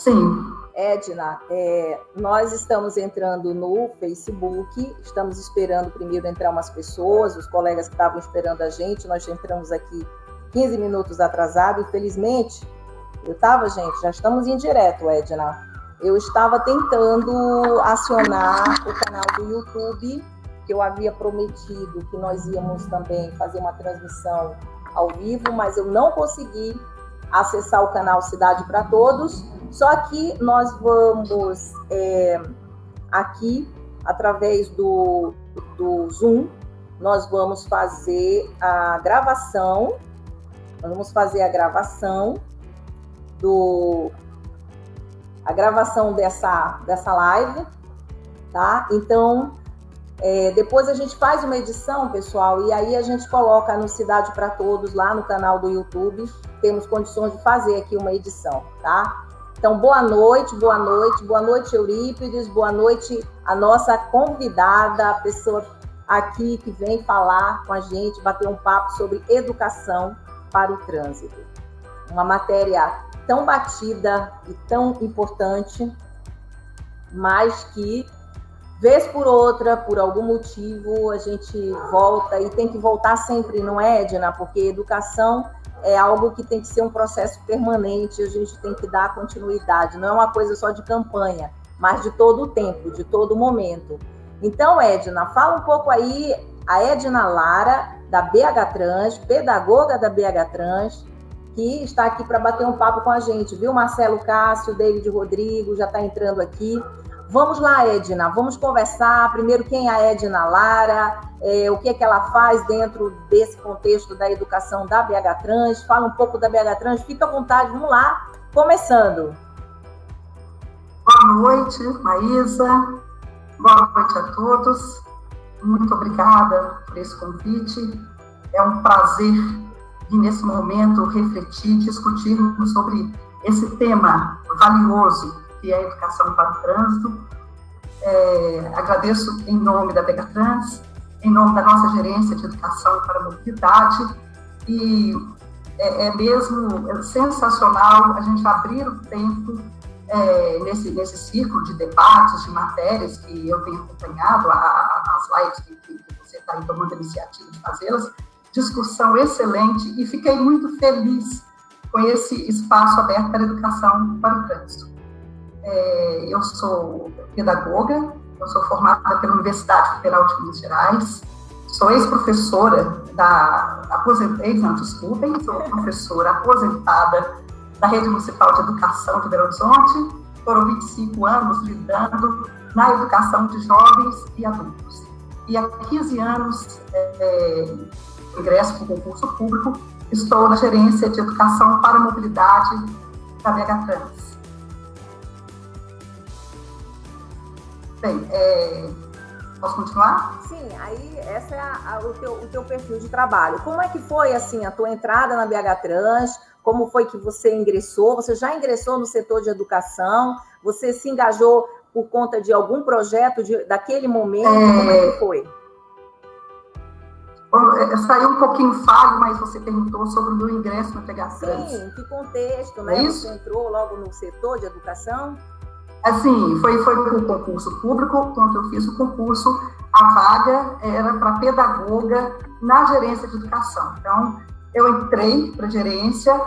Sim. Edna, nós estamos entrando no Facebook, estamos esperando primeiro entrar umas pessoas, os colegas que estavam esperando a gente, nós entramos aqui 15 minutos atrasado, infelizmente, gente, já estamos em direto, Edna, eu estava tentando acionar o canal do YouTube, que eu havia prometido que nós íamos também fazer uma transmissão ao vivo, mas eu não consegui acessar o canal Cidade para Todos, só que nós vamos aqui, através do Zoom, nós vamos fazer a gravação, dessa live, tá? Então, depois a gente faz uma edição, pessoal, e aí a gente coloca no Cidade para Todos, lá no canal do YouTube, temos condições de fazer aqui uma edição, tá? Então, boa noite, Eurípides, boa noite a nossa convidada, a pessoa aqui que vem falar com a gente, bater um papo sobre educação para o trânsito. Uma matéria tão batida e tão importante, mas que, vez por outra, por algum motivo, a gente volta e tem que voltar sempre, não é, Edna? Porque educação é algo que tem que ser um processo permanente, a gente tem que dar continuidade, não é uma coisa só de campanha, mas de todo o tempo, de todo o momento. Então, Edna, fala um pouco aí, a Edna Lara, da BH Trans, pedagoga da BH Trans, que está aqui para bater um papo com a gente, viu? Marcelo Cássio, David Rodrigo, já está entrando aqui. Vamos lá, Edna, vamos conversar. Primeiro, quem é a Edna Lara, o que é que ela faz dentro desse contexto da educação da BH Trans. Fala um pouco da BH Trans, fica à vontade, vamos lá, começando. Boa noite, Maísa. Boa noite a todos. Muito obrigada por esse convite. É um prazer vir nesse momento refletir, discutirmos sobre esse tema valioso que é a educação para o trânsito. Agradeço em nome da BH Trans, em nome da nossa gerência de educação para a mobilidade, e é mesmo sensacional a gente abrir o tempo nesse ciclo de debates, de matérias que eu tenho acompanhado, as lives que você está tomando a iniciativa de fazê-las, discussão excelente, e fiquei muito feliz com esse espaço aberto para a educação para o trânsito. Eu sou pedagoga, eu sou formada pela Universidade Federal de Minas Gerais, sou ex-professora sou professora aposentada da Rede Municipal de Educação de Belo Horizonte, foram 25 anos lidando na educação de jovens e adultos. E há 15 anos, ingresso para o concurso público, estou na gerência de educação para a mobilidade da BH Trans. Bem, posso continuar? Sim, aí essa é o teu perfil de trabalho. Como é que foi, assim, a tua entrada na BH Trans? Como foi que você ingressou? Você já ingressou no setor de educação? Você se engajou por conta de algum projeto daquele momento? Como é que foi? Saiu um pouquinho falho, mas você perguntou sobre o meu ingresso na BH Trans. Sim, em que contexto, né? Você entrou logo no setor de educação? Assim, foi para o concurso público. Quando eu fiz o concurso, a vaga era para pedagoga na gerência de educação. Então, eu entrei para a gerência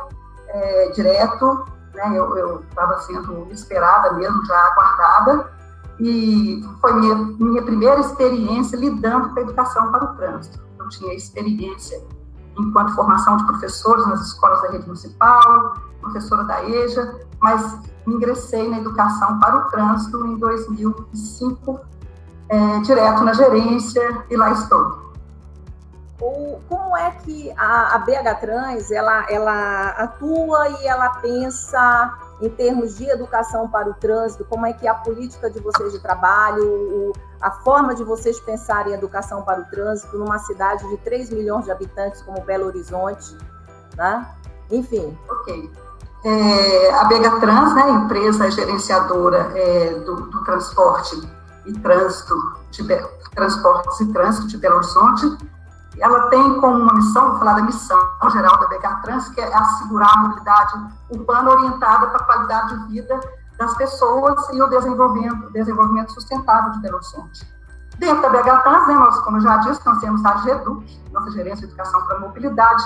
direto, né? Eu estava sendo esperada mesmo, já aguardada, e foi minha primeira experiência lidando com a educação para o trânsito. Eu tinha experiência enquanto formação de professores nas escolas da rede municipal, professora da EJA, mas ingressei na educação para o trânsito em 2005, direto na gerência, e lá estou. Como é que a BH Trans, ela atua e ela pensa em termos de educação para o trânsito? Como é que é a política de vocês de trabalho, a forma de vocês pensarem em educação para o trânsito numa cidade de 3 milhões de habitantes como Belo Horizonte, né? Enfim. Ok. A BH Trans, né, empresa gerenciadora do transporte e trânsito transportes e trânsito de Belo Horizonte, ela tem como uma missão, vou falar da missão geral da BH Trans, que é assegurar a mobilidade urbana orientada para a qualidade de vida das pessoas e o desenvolvimento sustentável de Belo Horizonte. Dentro da BH Trans, né, como eu já disse, nós temos a GEDUC, nossa Gerência de Educação para a Mobilidade,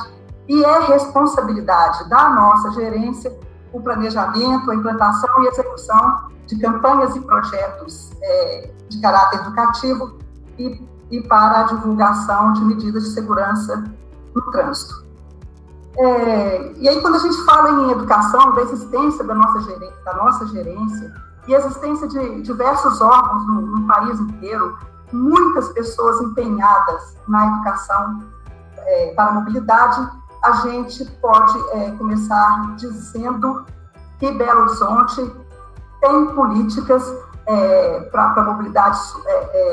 e é responsabilidade da nossa gerência o planejamento, a implantação e execução de campanhas e projetos de caráter educativo e para a divulgação de medidas de segurança no trânsito. E aí, quando a gente fala em educação, da existência da nossa gerência e a existência de diversos órgãos no país inteiro, muitas pessoas empenhadas na educação para a mobilidade, a gente pode começar dizendo que Belo Horizonte tem políticas para a mobilidade,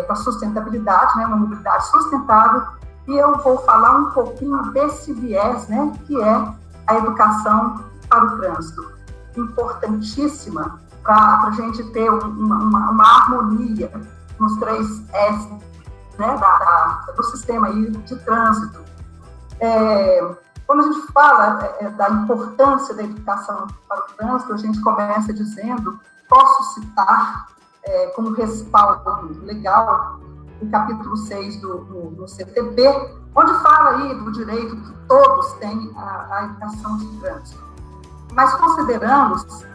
para a sustentabilidade, né, uma mobilidade sustentável, e eu vou falar um pouquinho desse viés, né, que é a educação para o trânsito, importantíssima para a gente ter uma harmonia nos 3 S, né, do sistema aí de trânsito. Quando a gente fala da importância da educação para o trânsito, a gente começa dizendo, posso citar como respaldo legal o capítulo 6 do CTB, onde fala aí do direito que todos têm à educação de trânsito. Mas consideramos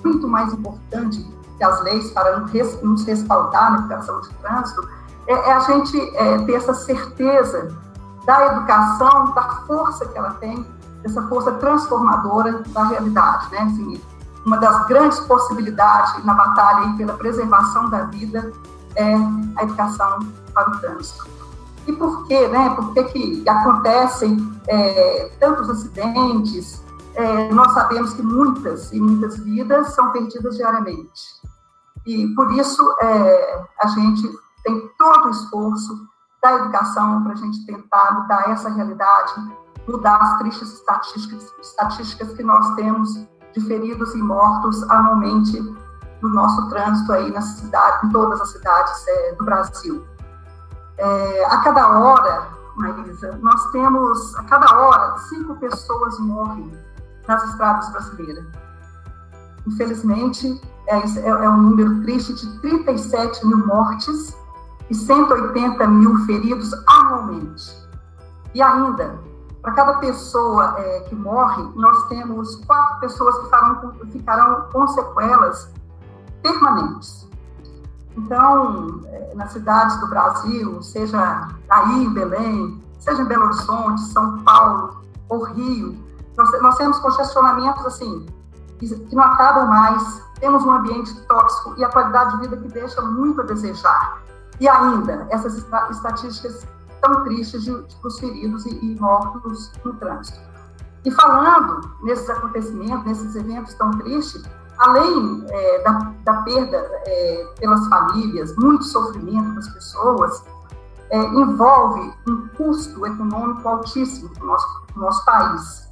muito mais importante que as leis para nos respaldar na educação de trânsito, a gente ter essa certeza da educação, da força que ela tem, dessa força transformadora da realidade, né? Assim, uma das grandes possibilidades na batalha aí pela preservação da vida é a educação para o trânsito. E por quê, né? Por que acontecem tantos acidentes? Nós sabemos que muitas e muitas vidas são perdidas diariamente. E por isso a gente tem todo o esforço da educação para a gente tentar mudar essa realidade, mudar as tristes estatísticas que nós temos de feridos e mortos anualmente no nosso trânsito aí na cidade, em todas as cidades do Brasil. A cada hora, Maísa, nós temos, a cada hora, 5 pessoas morrem nas estradas brasileiras. Infelizmente, é um número triste de 37 mil mortes e 180 mil feridos anualmente. E ainda, para cada pessoa que morre, nós temos 4 pessoas que ficarão com sequelas permanentes. Então, nas cidades do Brasil, seja aí em Belém, seja em Belo Horizonte, São Paulo ou Rio, nós temos congestionamentos assim, que não acabam mais, temos um ambiente tóxico e a qualidade de vida que deixa muito a desejar. E ainda, essas estatísticas tão tristes dos feridos e mortos no trânsito. E falando nesses acontecimentos, nesses eventos tão tristes, além da perda pelas famílias, muito sofrimento das pessoas, envolve um custo econômico altíssimo para o nosso país.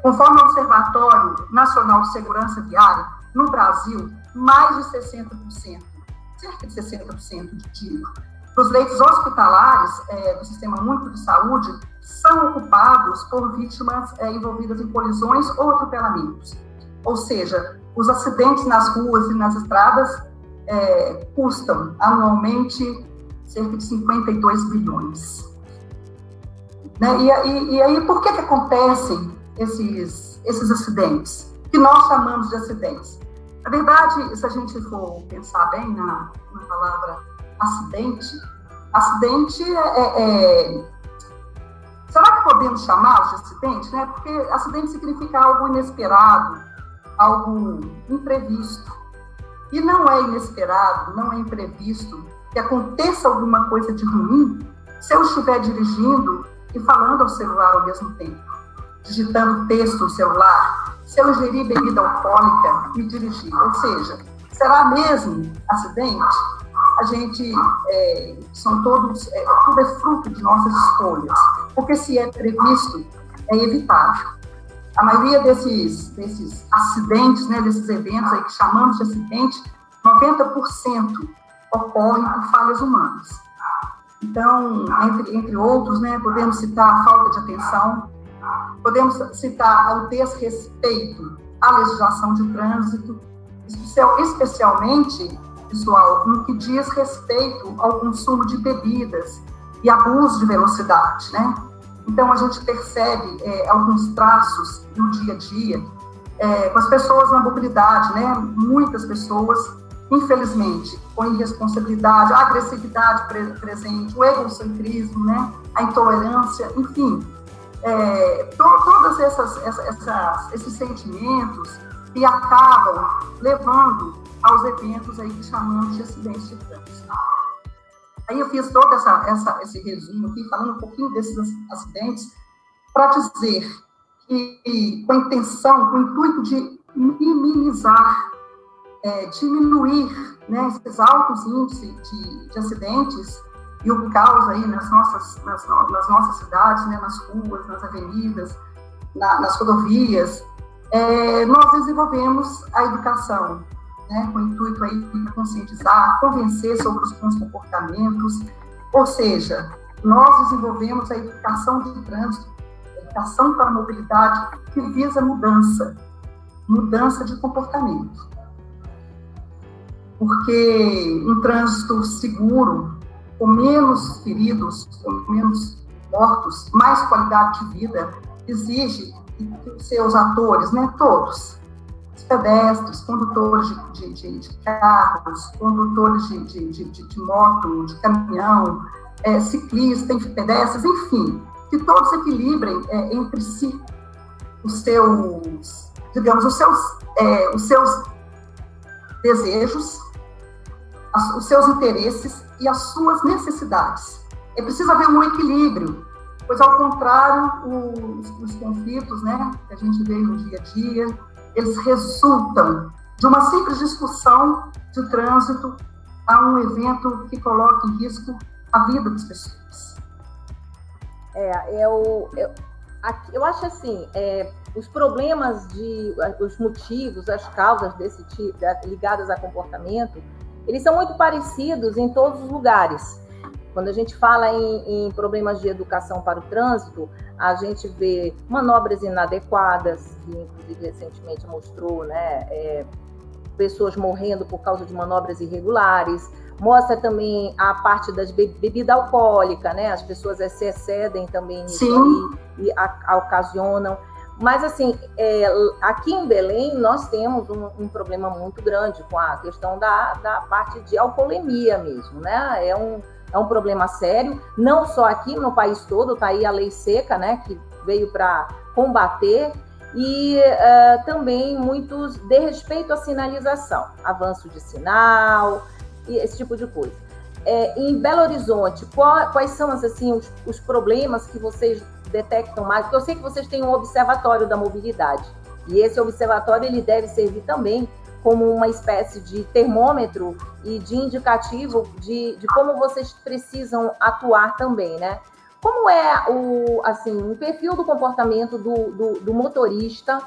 Conforme o Observatório Nacional de Segurança Viária, no Brasil, mais de 60%, cerca de 60%, dos leitos hospitalares do Sistema Único de Saúde são ocupados por vítimas envolvidas em colisões ou atropelamentos. Ou seja, os acidentes nas ruas e nas estradas custam anualmente cerca de 52 bilhões. Né? E aí, por que acontecem esses acidentes, que nós chamamos de acidentes? Na verdade, se a gente for pensar bem na palavra acidente será que podemos chamá-lo de acidente? Né? Porque acidente significa algo inesperado, algo imprevisto. E não é inesperado, não é imprevisto que aconteça alguma coisa de ruim se eu estiver dirigindo e falando ao celular ao mesmo tempo, digitando texto no celular, se eu ingerir bebida alcoólica e dirigir. Ou seja, será mesmo acidente? A gente, tudo é fruto de nossas escolhas, porque se é previsto, é evitável. A maioria desses acidentes, né, desses eventos aí que chamamos de acidente, 90% ocorrem por falhas humanas. Então, entre outros, né, podemos citar a falta de atenção, podemos citar ao desrespeito a legislação de trânsito, especialmente, pessoal, no que diz respeito ao consumo de bebidas e abuso de velocidade, né? Então, a gente percebe alguns traços no dia a dia com as pessoas na mobilidade, né? Muitas pessoas, infelizmente, com irresponsabilidade, a agressividade presente, o egocentrismo, né? A intolerância, enfim, todos esses sentimentos que acabam levando aos eventos aí que chamamos de acidentes de trânsito. Aí eu fiz todo esse resumo aqui, falando um pouquinho desses acidentes, para dizer que com a intenção, com o intuito de minimizar, diminuir, né, esses altos índices de acidentes e o caos aí nas nossas cidades, né, nas ruas, nas avenidas, nas rodovias, nós desenvolvemos a educação, né, com o intuito aí de conscientizar, convencer sobre os bons comportamentos, ou seja, nós desenvolvemos a educação de trânsito, educação para a mobilidade que visa mudança de comportamento. Porque um trânsito seguro, com menos feridos, com menos mortos, mais qualidade de vida, exige que os seus atores, né, todos, pedestres, condutores de carros, condutores de moto, de caminhão, ciclistas, pedestres, enfim, que todos equilibrem entre si os seus, digamos, os seus desejos, os seus interesses e as suas necessidades. É preciso haver um equilíbrio, pois, ao contrário, os conflitos, né, que a gente vê no dia a dia, eles resultam de uma simples discussão de trânsito a um evento que coloca em risco a vida das pessoas. Eu acho assim, os problemas, os motivos, as causas desse tipo, ligadas a comportamento, eles são muito parecidos em todos os lugares. Quando a gente fala em problemas de educação para o trânsito, a gente vê manobras inadequadas, que inclusive recentemente mostrou, né, pessoas morrendo por causa de manobras irregulares. Mostra também a parte das bebida alcoólica, né? As pessoas se excedem também nisso aí e ocasionam. Mas, assim, aqui em Belém, nós temos um problema muito grande com a questão da parte de alcoolemia mesmo, né? É um problema sério, não só aqui no país todo, está aí a lei seca, né, que veio para combater, e também muitos desrespeito à sinalização, avanço de sinal, e esse tipo de coisa. Em Belo Horizonte, quais são assim, os problemas que vocês detectam mais? Porque eu sei que vocês têm um observatório da mobilidade, e esse observatório ele deve servir também como uma espécie de termômetro e de indicativo de como vocês precisam atuar também, né? Como é o perfil do comportamento do motorista,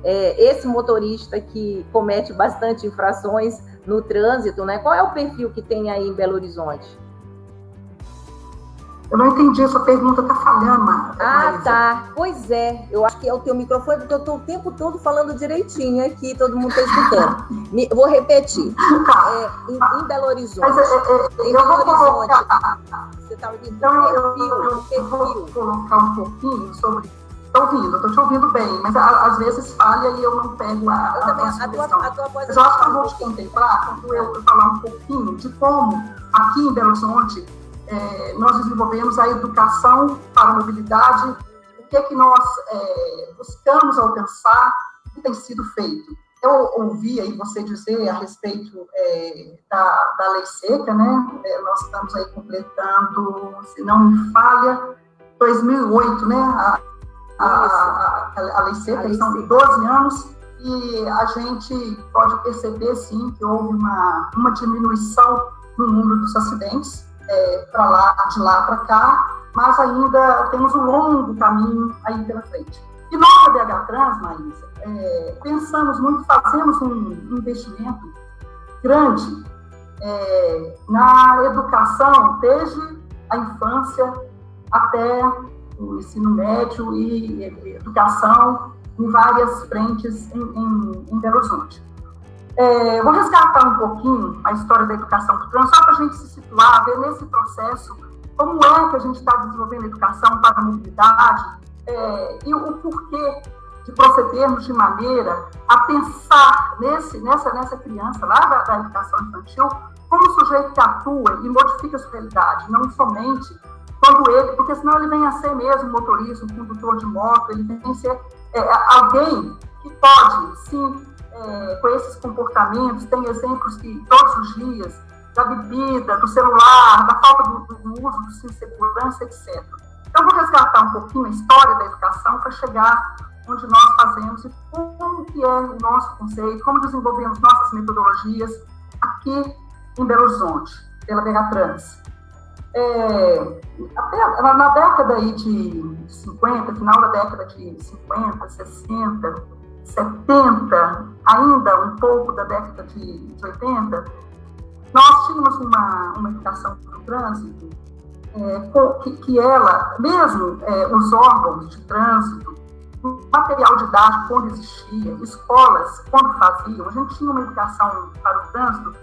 esse motorista que comete bastante infrações no trânsito, né? Qual é o perfil que tem aí em Belo Horizonte? Eu não entendi, essa pergunta está falhando, Marisa. Tá. Pois é. Eu acho que é o teu microfone, porque eu estou o tempo todo falando direitinho aqui, todo mundo está escutando. Vou repetir. Tá. Em Belo Horizonte. Você está ouvindo? Então, eu vou colocar um pouquinho sobre... Estou ouvindo, estou te ouvindo bem, mas às vezes falha e eu não pego a tua voz. Mas eu acho que eu vou te contemplar quando eu falar um pouquinho de como, aqui em Belo Horizonte, nós desenvolvemos a educação para a mobilidade, o que é que nós buscamos alcançar, o que tem sido feito. Eu ouvi aí você dizer a respeito da lei seca, né? Nós estamos aí completando, se não me falha, 2008, né? A lei seca, são 12 anos, e a gente pode perceber, sim, que houve uma diminuição no número dos acidentes, de lá para cá, mas ainda temos um longo caminho aí pela frente. E nós, da BH Trans, Marisa, pensamos muito, fazemos um investimento grande na educação, desde a infância até o ensino médio e educação em várias frentes em Belo Horizonte. Vou resgatar um pouquinho a história da educação do trânsito, só para a gente se situar, ver nesse processo como é que a gente está desenvolvendo a educação para a mobilidade e o porquê de procedermos de maneira a pensar nessa criança lá da educação infantil como um sujeito que atua e modifica a sua realidade, não somente quando ele, porque senão ele vem a ser mesmo um motorista, um condutor de moto, ele vem a ser alguém que pode, sim, com esses comportamentos, tem exemplos que todos os dias, da bebida, do celular, da falta do uso do cinto de segurança, etc. Então, vou resgatar um pouquinho a história da educação para chegar onde nós fazemos e como que é o nosso conceito, como desenvolvemos nossas metodologias aqui em Belo Horizonte, pela Vegatrans. Na década aí de 50, final da década de 50, 60, 70, ainda um pouco da década de 80, nós tínhamos uma educação do trânsito que ela, mesmo os órgãos de trânsito, material didático quando existia, escolas quando faziam, a gente tinha uma educação para o trânsito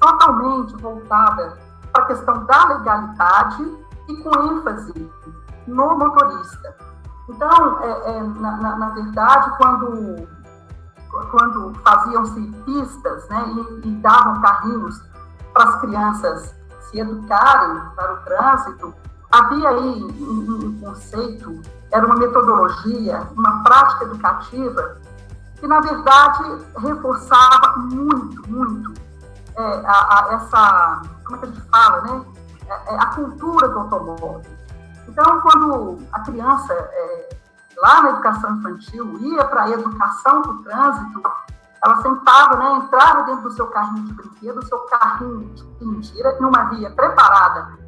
totalmente voltada para a questão da legalidade e com ênfase no motorista. Então, na verdade, quando faziam-se pistas, né, e davam carrinhos para as crianças se educarem para o trânsito, havia aí um conceito, era uma metodologia, uma prática educativa que, na verdade, reforçava muito essa, como é que a gente fala, né? A cultura do automóvel. Então, quando a criança, lá na educação infantil, ia para a educação do trânsito, ela sentava, né, entrava dentro do seu carrinho de brinquedo, seu carrinho de mentira, numa via preparada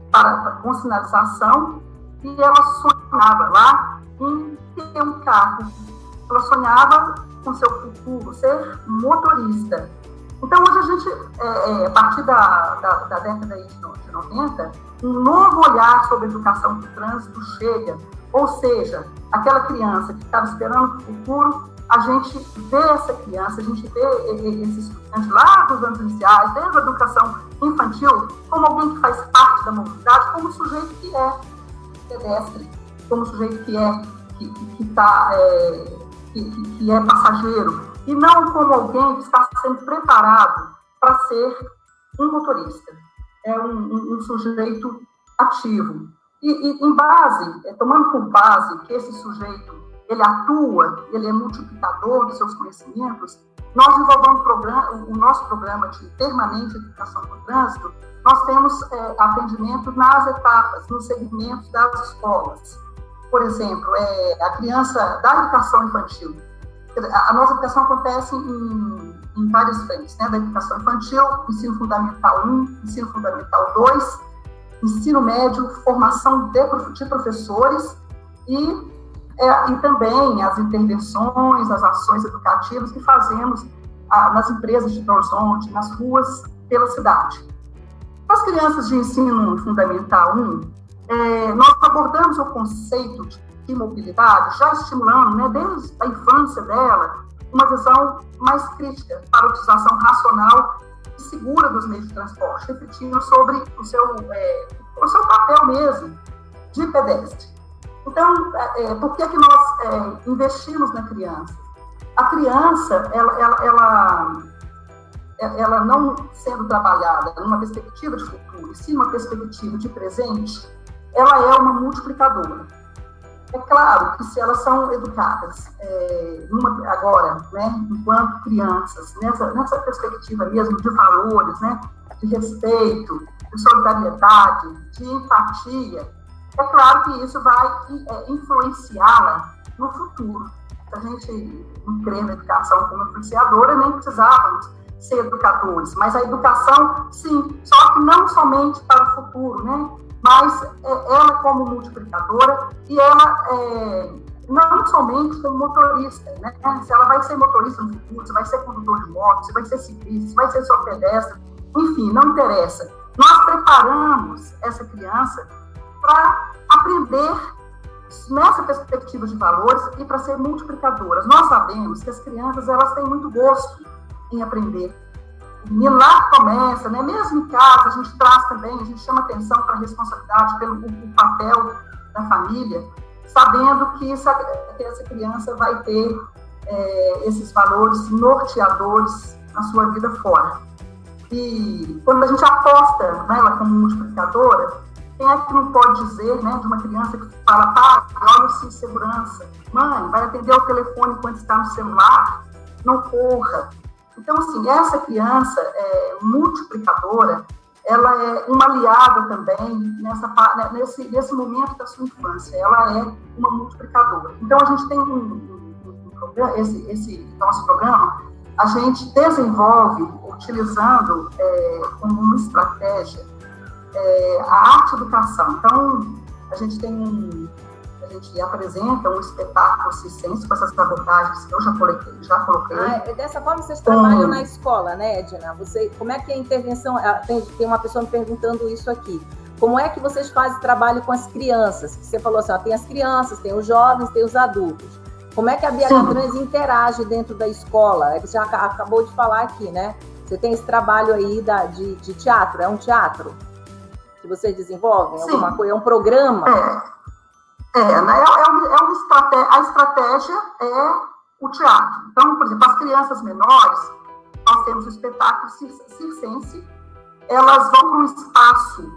com sinalização, e ela sonhava lá em ter um carro. Ela sonhava com seu futuro, ser motorista. Então, hoje a gente, a partir da década de 90, um novo olhar sobre a educação do trânsito chega. Ou seja, aquela criança que estava esperando o futuro, a gente vê essa criança, a gente vê esse estudante lá dos anos iniciais, desde a educação infantil, como alguém que faz parte da mobilidade, como um sujeito que é pedestre, como um sujeito que é passageiro, e não como alguém que está sendo preparado para ser um motorista, um sujeito ativo. E em base, tomando por base que esse sujeito, ele atua, ele é multiplicador dos seus conhecimentos, nós desenvolvemos o nosso programa de permanente educação do trânsito, nós temos atendimento nas etapas, nos segmentos das escolas. Por exemplo, a criança da educação infantil. A nossa educação acontece em várias frentes, né? Da educação infantil, ensino fundamental 1, ensino fundamental 2, ensino médio, formação de professores e também as intervenções, as ações educativas que fazemos nas empresas de Belo Horizonte, nas ruas pela cidade. As crianças de ensino fundamental 1, nós abordamos o conceito de mobilidade, já estimulando, né, desde a infância dela, uma visão mais crítica para a utilização racional e segura dos meios de transporte, refletindo sobre o seu papel mesmo de pedestre. Então, por que nós investimos na criança? A criança, ela não sendo trabalhada numa perspectiva de futuro, e sim uma perspectiva de presente, ela é uma multiplicadora. É claro que se elas são educadas agora, né, enquanto crianças, nessa perspectiva mesmo de valores, né, de respeito, de solidariedade, de empatia, é claro que isso vai influenciá-la no futuro. Se a gente não crê na educação como influenciadora, nem precisávamos ser educadores, mas a educação, sim, só que não somente para o futuro, né? Mas ela como multiplicadora e ela não somente como motorista, né? Se ela vai ser motorista no futuro, se vai ser condutor de moto, se vai ser ciclista, se vai ser só pedestre, enfim, não interessa. Nós preparamos essa criança para aprender nessa perspectiva de valores e para ser multiplicadoras. Nós sabemos que as crianças, elas têm muito gosto em aprender. O menino lá começa, né? Mesmo em casa, a gente traz também, a gente chama atenção para a responsabilidade pelo papel da família, sabendo que essa criança vai ter esses valores norteadores na sua vida fora. E quando a gente aposta nela como multiplicadora, quem é que não pode dizer, né, de uma criança que fala, pai, olha-se segurança, mãe, vai atender o telefone enquanto está no celular, não corra. Então, assim, essa criança multiplicadora, ela é uma aliada também nesse momento da sua infância, ela é uma multiplicadora. Então, a gente tem esse nosso programa, a gente desenvolve, utilizando como uma estratégia, a arte-educação. Então, a gente apresenta um espetáculo circense com essas abordagens que eu já coloquei. Dessa forma, vocês trabalham na escola, né, Edna? Como é que é a intervenção? Tem uma pessoa me perguntando isso aqui. Como é que vocês fazem trabalho com as crianças? Você falou assim, tem as crianças, tem os jovens, tem os adultos. Como é que a BH Trans interage dentro da escola? Você já acabou de falar aqui, né? Você tem esse trabalho aí de teatro, é um teatro que vocês desenvolvem? Alguma coisa? É um programa? Uma estratégia. A estratégia é o teatro. Então, por exemplo, as crianças menores, nós temos o espetáculo circense, elas vão para um espaço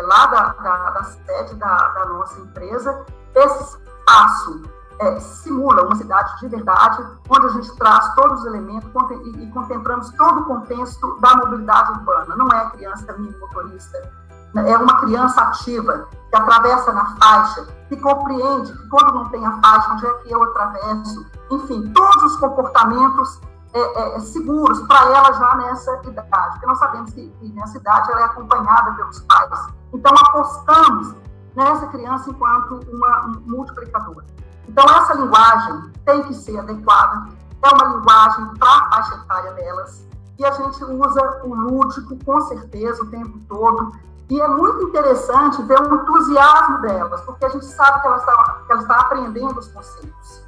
lá da sede da nossa empresa. Esse espaço simula uma cidade de verdade, onde a gente traz todos os elementos e contemplamos todo o contexto da mobilidade urbana. Não é a criança mini motorista, é uma criança ativa, que atravessa na faixa, que compreende que quando não tem a faixa, onde é que eu atravesso, enfim, todos os comportamentos seguros para ela já nessa idade, porque nós sabemos que nessa idade ela é acompanhada pelos pais. Então, apostamos nessa criança enquanto uma multiplicadora. Então, essa linguagem tem que ser adequada, é uma linguagem para a faixa etária delas, e a gente usa o lúdico, com certeza, o tempo todo, e é muito interessante ver o entusiasmo delas, porque a gente sabe que ela está aprendendo os conceitos.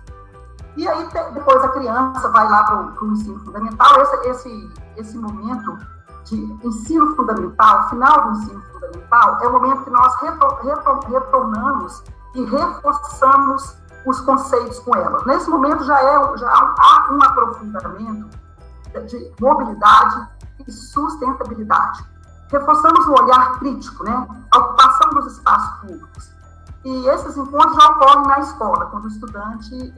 E aí, depois a criança vai lá para o ensino fundamental. Esse momento de ensino fundamental, final do ensino fundamental, é o momento que nós retornamos e reforçamos os conceitos com elas. Nesse momento já há um aprofundamento de mobilidade e sustentabilidade. Reforçamos o olhar crítico, né? A ocupação dos espaços públicos. E esses encontros já ocorrem na escola, quando o estudante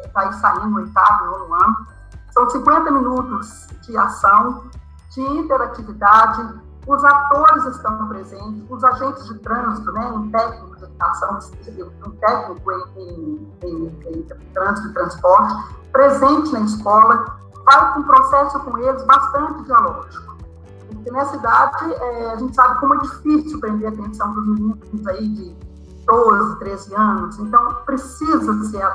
está saindo no 8º ou 9º ano. São 50 minutos de ação, de interatividade, os atores estão presentes, os agentes de trânsito, né? Um técnico de educação, um técnico em trânsito e transporte, presente na escola, vai com um processo com eles bastante dialógico. Porque nessa idade, a gente sabe como é difícil prender a atenção dos meninos aí de 12, 13 anos, então precisa ser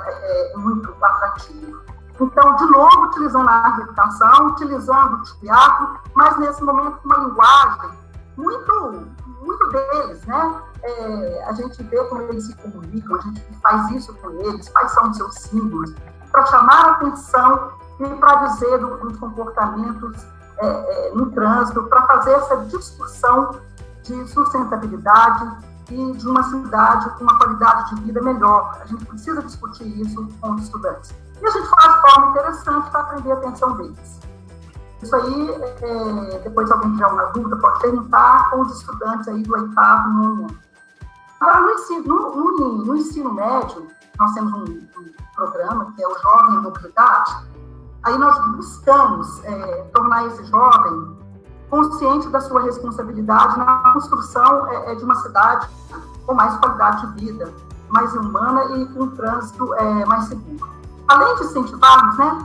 muito atrativo. Então, de novo, utilizando a arte educação, utilizando o teatro, mas nesse momento com uma linguagem muito deles, né? A gente vê como eles se comunicam, a gente faz isso com eles, quais são os seus símbolos, para chamar a atenção e para dizer dos comportamentos no trânsito, para fazer essa discussão de sustentabilidade e de uma cidade com uma qualidade de vida melhor. A gente precisa discutir isso com os estudantes. E a gente faz de forma interessante para aprender a atenção deles. Isso aí, depois se alguém tiver uma dúvida, pode perguntar com os estudantes aí do 8º, 9º ano. Agora, no ensino médio, nós temos um programa que é o Jovem em Mobilidade. Aí nós buscamos tornar esse jovem consciente da sua responsabilidade na construção de uma cidade com mais qualidade de vida, mais humana e com um trânsito mais seguro. Além de incentivarmos, né,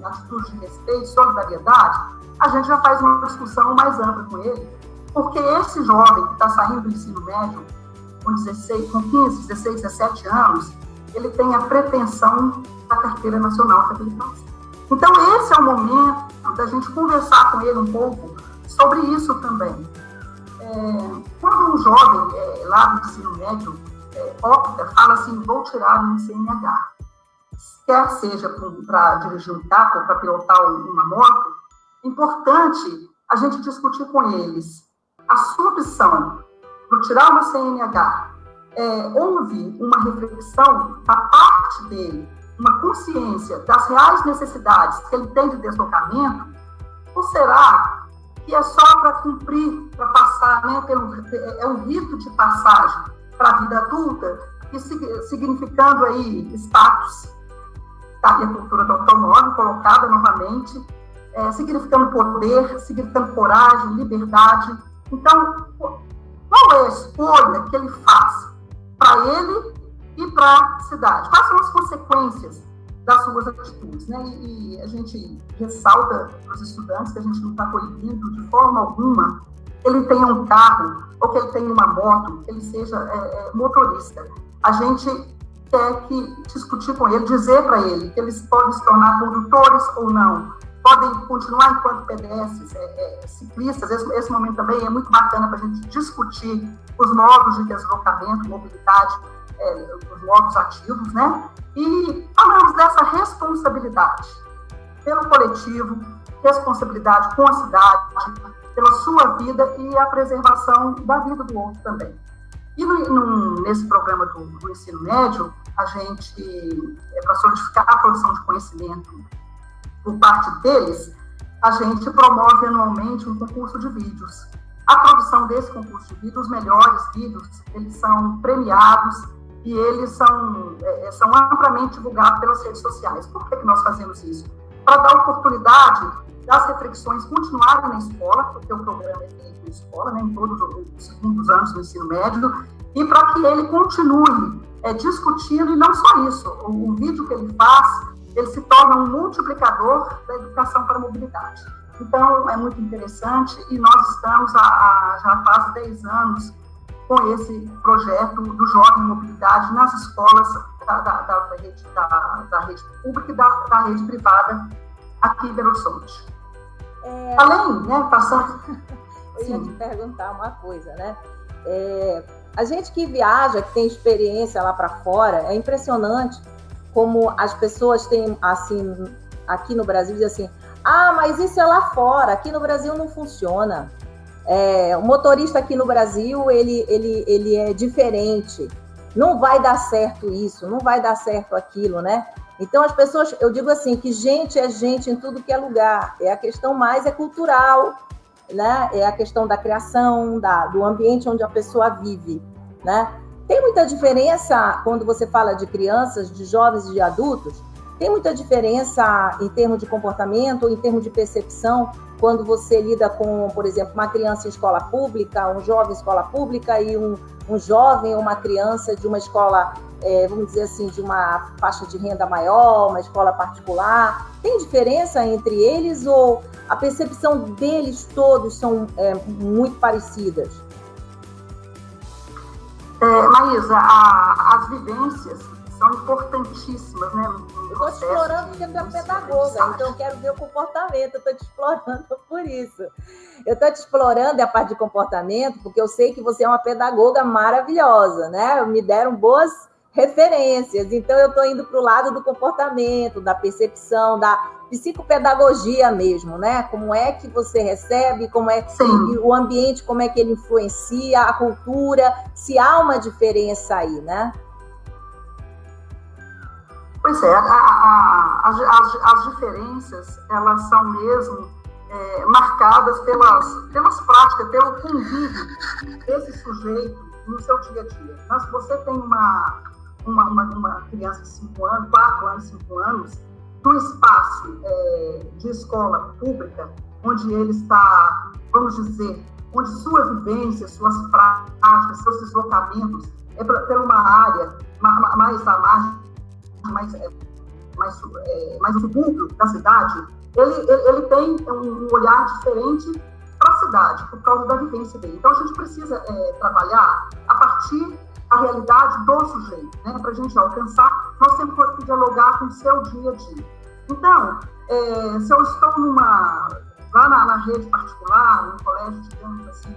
atitudes de respeito e solidariedade, a gente já faz uma discussão mais ampla com ele, porque esse jovem que está saindo do ensino médio com 15, 16, 17 anos, ele tem a pretensão da Carteira Nacional de Habilitação. Então, esse é o momento da gente conversar com ele um pouco sobre isso também. Quando um jovem lá do ensino médio opta, fala assim, vou tirar um CNH, quer seja para dirigir um carro ou para pilotar uma moto, é importante a gente discutir com eles a sua opção por tirar uma CNH. Houve uma reflexão da parte dele, uma consciência das reais necessidades que ele tem de deslocamento, ou será que é só para cumprir, para passar, né, é um rito de passagem para a vida adulta, e significando aí status, tá? E a cultura do automóvel colocada novamente, significando poder, significando coragem, liberdade. Então, qual é a escolha que ele faz para ele e para a cidade? Quais são as consequências das suas atitudes, né? E a gente ressalta para os estudantes que a gente não está proibindo de forma alguma que ele tenha um carro ou que ele tenha uma moto, que ele seja motorista. A gente quer discutir com ele, dizer para ele que eles podem se tornar condutores ou não, podem continuar enquanto pedestres, ciclistas. Esse momento também é muito bacana para a gente discutir os modos de deslocamento, mobilidade, os modos ativos, né? E falamos dessa responsabilidade pelo coletivo, responsabilidade com a cidade, pela sua vida e a preservação da vida do outro também. E nesse programa do ensino médio, a gente, para solidificar a produção de conhecimento por parte deles, a gente promove anualmente um concurso de vídeos. A produção desse concurso de vídeos, os melhores vídeos, eles são premiados e eles são amplamente divulgados pelas redes sociais. Por que nós fazemos isso? Para dar oportunidade das reflexões continuarem na escola, porque o programa é feito na escola, né, em todos os segundos anos do ensino médio, e para que ele continue discutindo, e não só isso, o vídeo que ele faz, ele se torna um multiplicador da educação para a mobilidade. Então, é muito interessante, e nós estamos já faz 10 anos com esse projeto do Jovem Mobilidade nas escolas da rede pública e da rede privada aqui em Belo Horizonte. Além, né, passando... Eu ia te perguntar uma coisa, né? A gente que viaja, que tem experiência lá para fora, é impressionante como as pessoas têm, assim, aqui no Brasil, dizem assim, mas isso é lá fora, aqui no Brasil não funciona. O motorista aqui no Brasil, ele é diferente, não vai dar certo isso, não vai dar certo aquilo, né? Então, as pessoas, eu digo assim, que gente é gente em tudo que é lugar, a questão mais cultural, né? É a questão da criação, do ambiente onde a pessoa vive, né? Tem muita diferença quando você fala de crianças, de jovens e de adultos, tem muita diferença em termos de comportamento, em termos de percepção, quando você lida com, por exemplo, uma criança em escola pública, um jovem em escola pública e um jovem ou uma criança de uma escola, vamos dizer assim, de uma faixa de renda maior, uma escola particular. Tem diferença entre eles ou a percepção deles todos são muito parecidas? Maísa, as vivências são importantíssimas, né? Eu estou te explorando porque tu é pedagoga, então eu quero ver o comportamento, eu estou te explorando por isso. Eu estou te explorando a parte de comportamento porque eu sei que você é uma pedagoga maravilhosa, né? Me deram boas referências, então eu estou indo para o lado do comportamento, da percepção, da psicopedagogia mesmo, né? Como é que você recebe, como é que o ambiente, como é que ele influencia, a cultura, se há uma diferença aí, né? Pois é, as diferenças, elas são mesmo marcadas pelas práticas, pelo convívio desse sujeito no seu dia a dia. Então, se você tem uma criança de 5 anos, 4 anos, 5 anos, no espaço de escola pública, onde ele está, vamos dizer, onde sua vivência, suas práticas, seus deslocamentos, por uma área mais à margem, mais o subúrbio da cidade, ele tem um olhar diferente para a cidade, por causa da vivência dele. Então, a gente precisa trabalhar a partir da realidade do sujeito, né? Para a gente alcançar, nós temos que dialogar com o seu dia a dia. Então, se eu estou lá na rede particular, num colégio, digamos assim,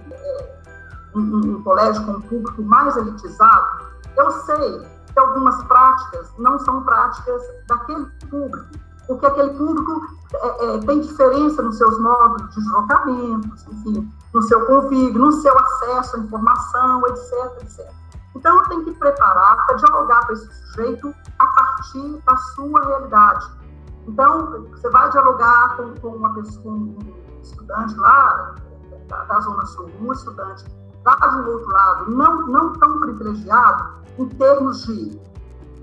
um colégio com um público mais elitizado, Eu sei que algumas práticas não são práticas daquele público, porque aquele público tem diferença nos seus modos de deslocamentos, enfim, no seu convívio, no seu acesso à informação, etc, etc. Então, eu tenho que preparar para dialogar com esse sujeito a partir da sua realidade. Então, você vai dialogar com uma pessoa, um estudante lá da Zona Sul, um estudante lá de um outro lado, não tão privilegiado em termos de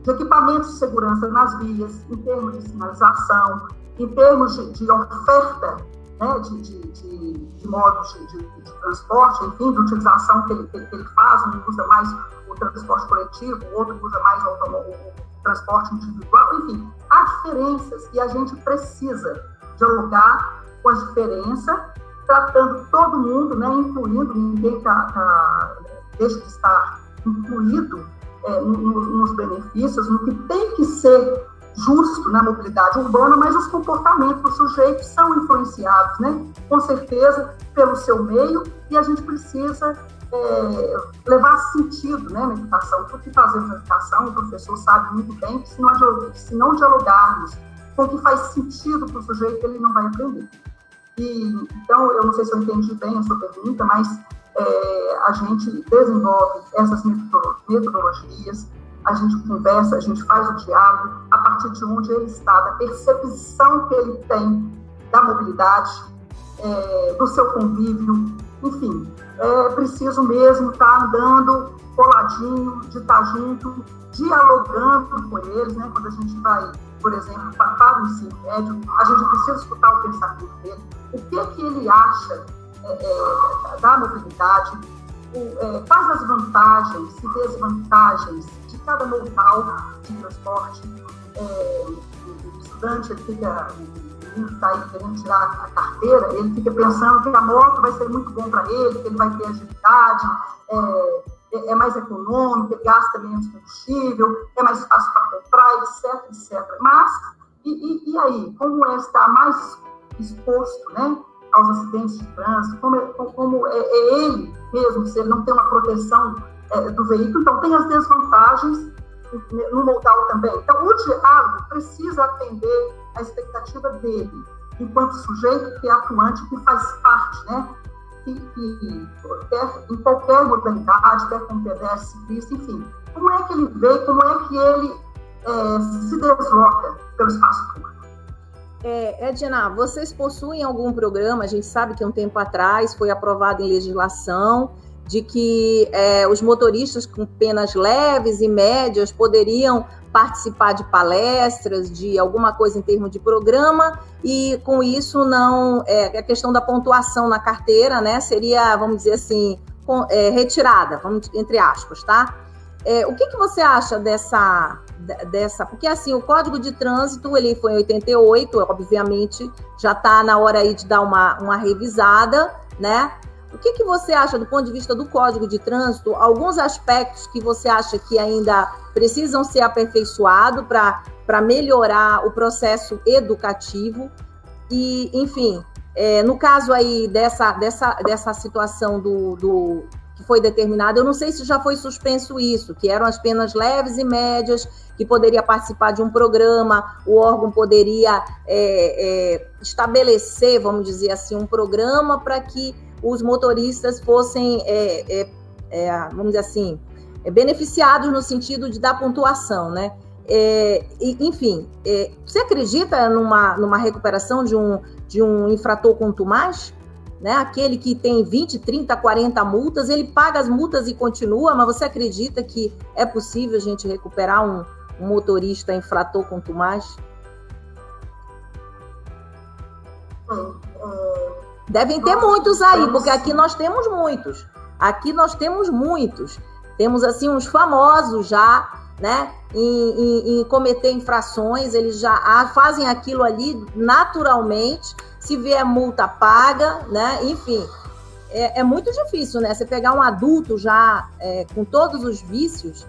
equipamentos de segurança nas vias, em termos de sinalização, em termos de oferta, né, de modos de transporte, enfim, de utilização que ele faz, um usa mais o transporte coletivo, o outro usa mais o transporte individual, enfim, há diferenças e a gente precisa dialogar com a diferença, tratando todo mundo, né, incluindo, ninguém deixa de estar incluído nos benefícios, no que tem que ser justo na mobilidade urbana, mas os comportamentos do sujeito são influenciados, né, com certeza, pelo seu meio, e a gente precisa levar sentido, né, na educação. Tudo que fazemos na educação, o professor sabe muito bem que se não dialogarmos com o que faz sentido para o sujeito, ele não vai aprender. Então, eu não sei se eu entendi bem a sua pergunta, mas a gente desenvolve essas metodologias, a gente conversa, a gente faz o diálogo a partir de onde ele está, da percepção que ele tem da mobilidade, do seu convívio, enfim, é preciso mesmo estar andando coladinho, de estar junto, dialogando com eles, né? Quando a gente vai, por exemplo, para o ensino médio, a gente precisa escutar o pensamento dele, o que ele acha da mobilidade, quais as vantagens e desvantagens de cada modal de transporte. O estudante, ele fica, está aí querendo tirar a carteira, ele fica pensando que a moto vai ser muito bom para ele, que ele vai ter agilidade, é mais econômico, ele gasta menos combustível, é mais fácil para comprar, etc, etc. Mas, e aí, como está mais exposto, né, aos acidentes de trânsito, como é ele mesmo, se ele não tem uma proteção do veículo, então tem as desvantagens no modal também. Então, o diálogo precisa atender a expectativa dele, enquanto sujeito que é atuante, que faz parte, né, que quer, em qualquer modalidade, quer como pedestre, ciclista, enfim. Como é que ele vê, como é que ele se desloca pelo espaço público? Edna, vocês possuem algum programa? A gente sabe que um tempo atrás foi aprovado em legislação de que os motoristas com penas leves e médias poderiam participar de palestras, de alguma coisa em termos de programa, e com isso não a questão da pontuação na carteira, né, seria, vamos dizer assim, retirada, entre aspas, tá? O que você acha dessa... Porque, assim, o Código de Trânsito, ele foi em 88, obviamente, já está na hora aí de dar uma revisada, né? O que você acha, do ponto de vista do Código de Trânsito, alguns aspectos que você acha que ainda precisam ser aperfeiçoados para melhorar o processo educativo? E, enfim, no caso aí dessa situação do que foi determinada, eu não sei se já foi suspenso isso, que eram as penas leves e médias, que poderia participar de um programa, o órgão poderia estabelecer, vamos dizer assim, um programa para que os motoristas fossem, vamos dizer assim, beneficiados no sentido de dar pontuação, né? Enfim, você acredita numa recuperação de um infrator contumaz? Né? Aquele que tem 20, 30, 40 multas, ele paga as multas e continua, mas você acredita que é possível a gente recuperar um motorista infrator contumaz? Devem ter muitos aí, porque aqui nós temos muitos. Temos, assim, uns famosos já, né, em cometer infrações, eles já fazem aquilo ali naturalmente. Se vier multa, paga, né? Enfim, é muito difícil, né? Você pegar um adulto já com todos os vícios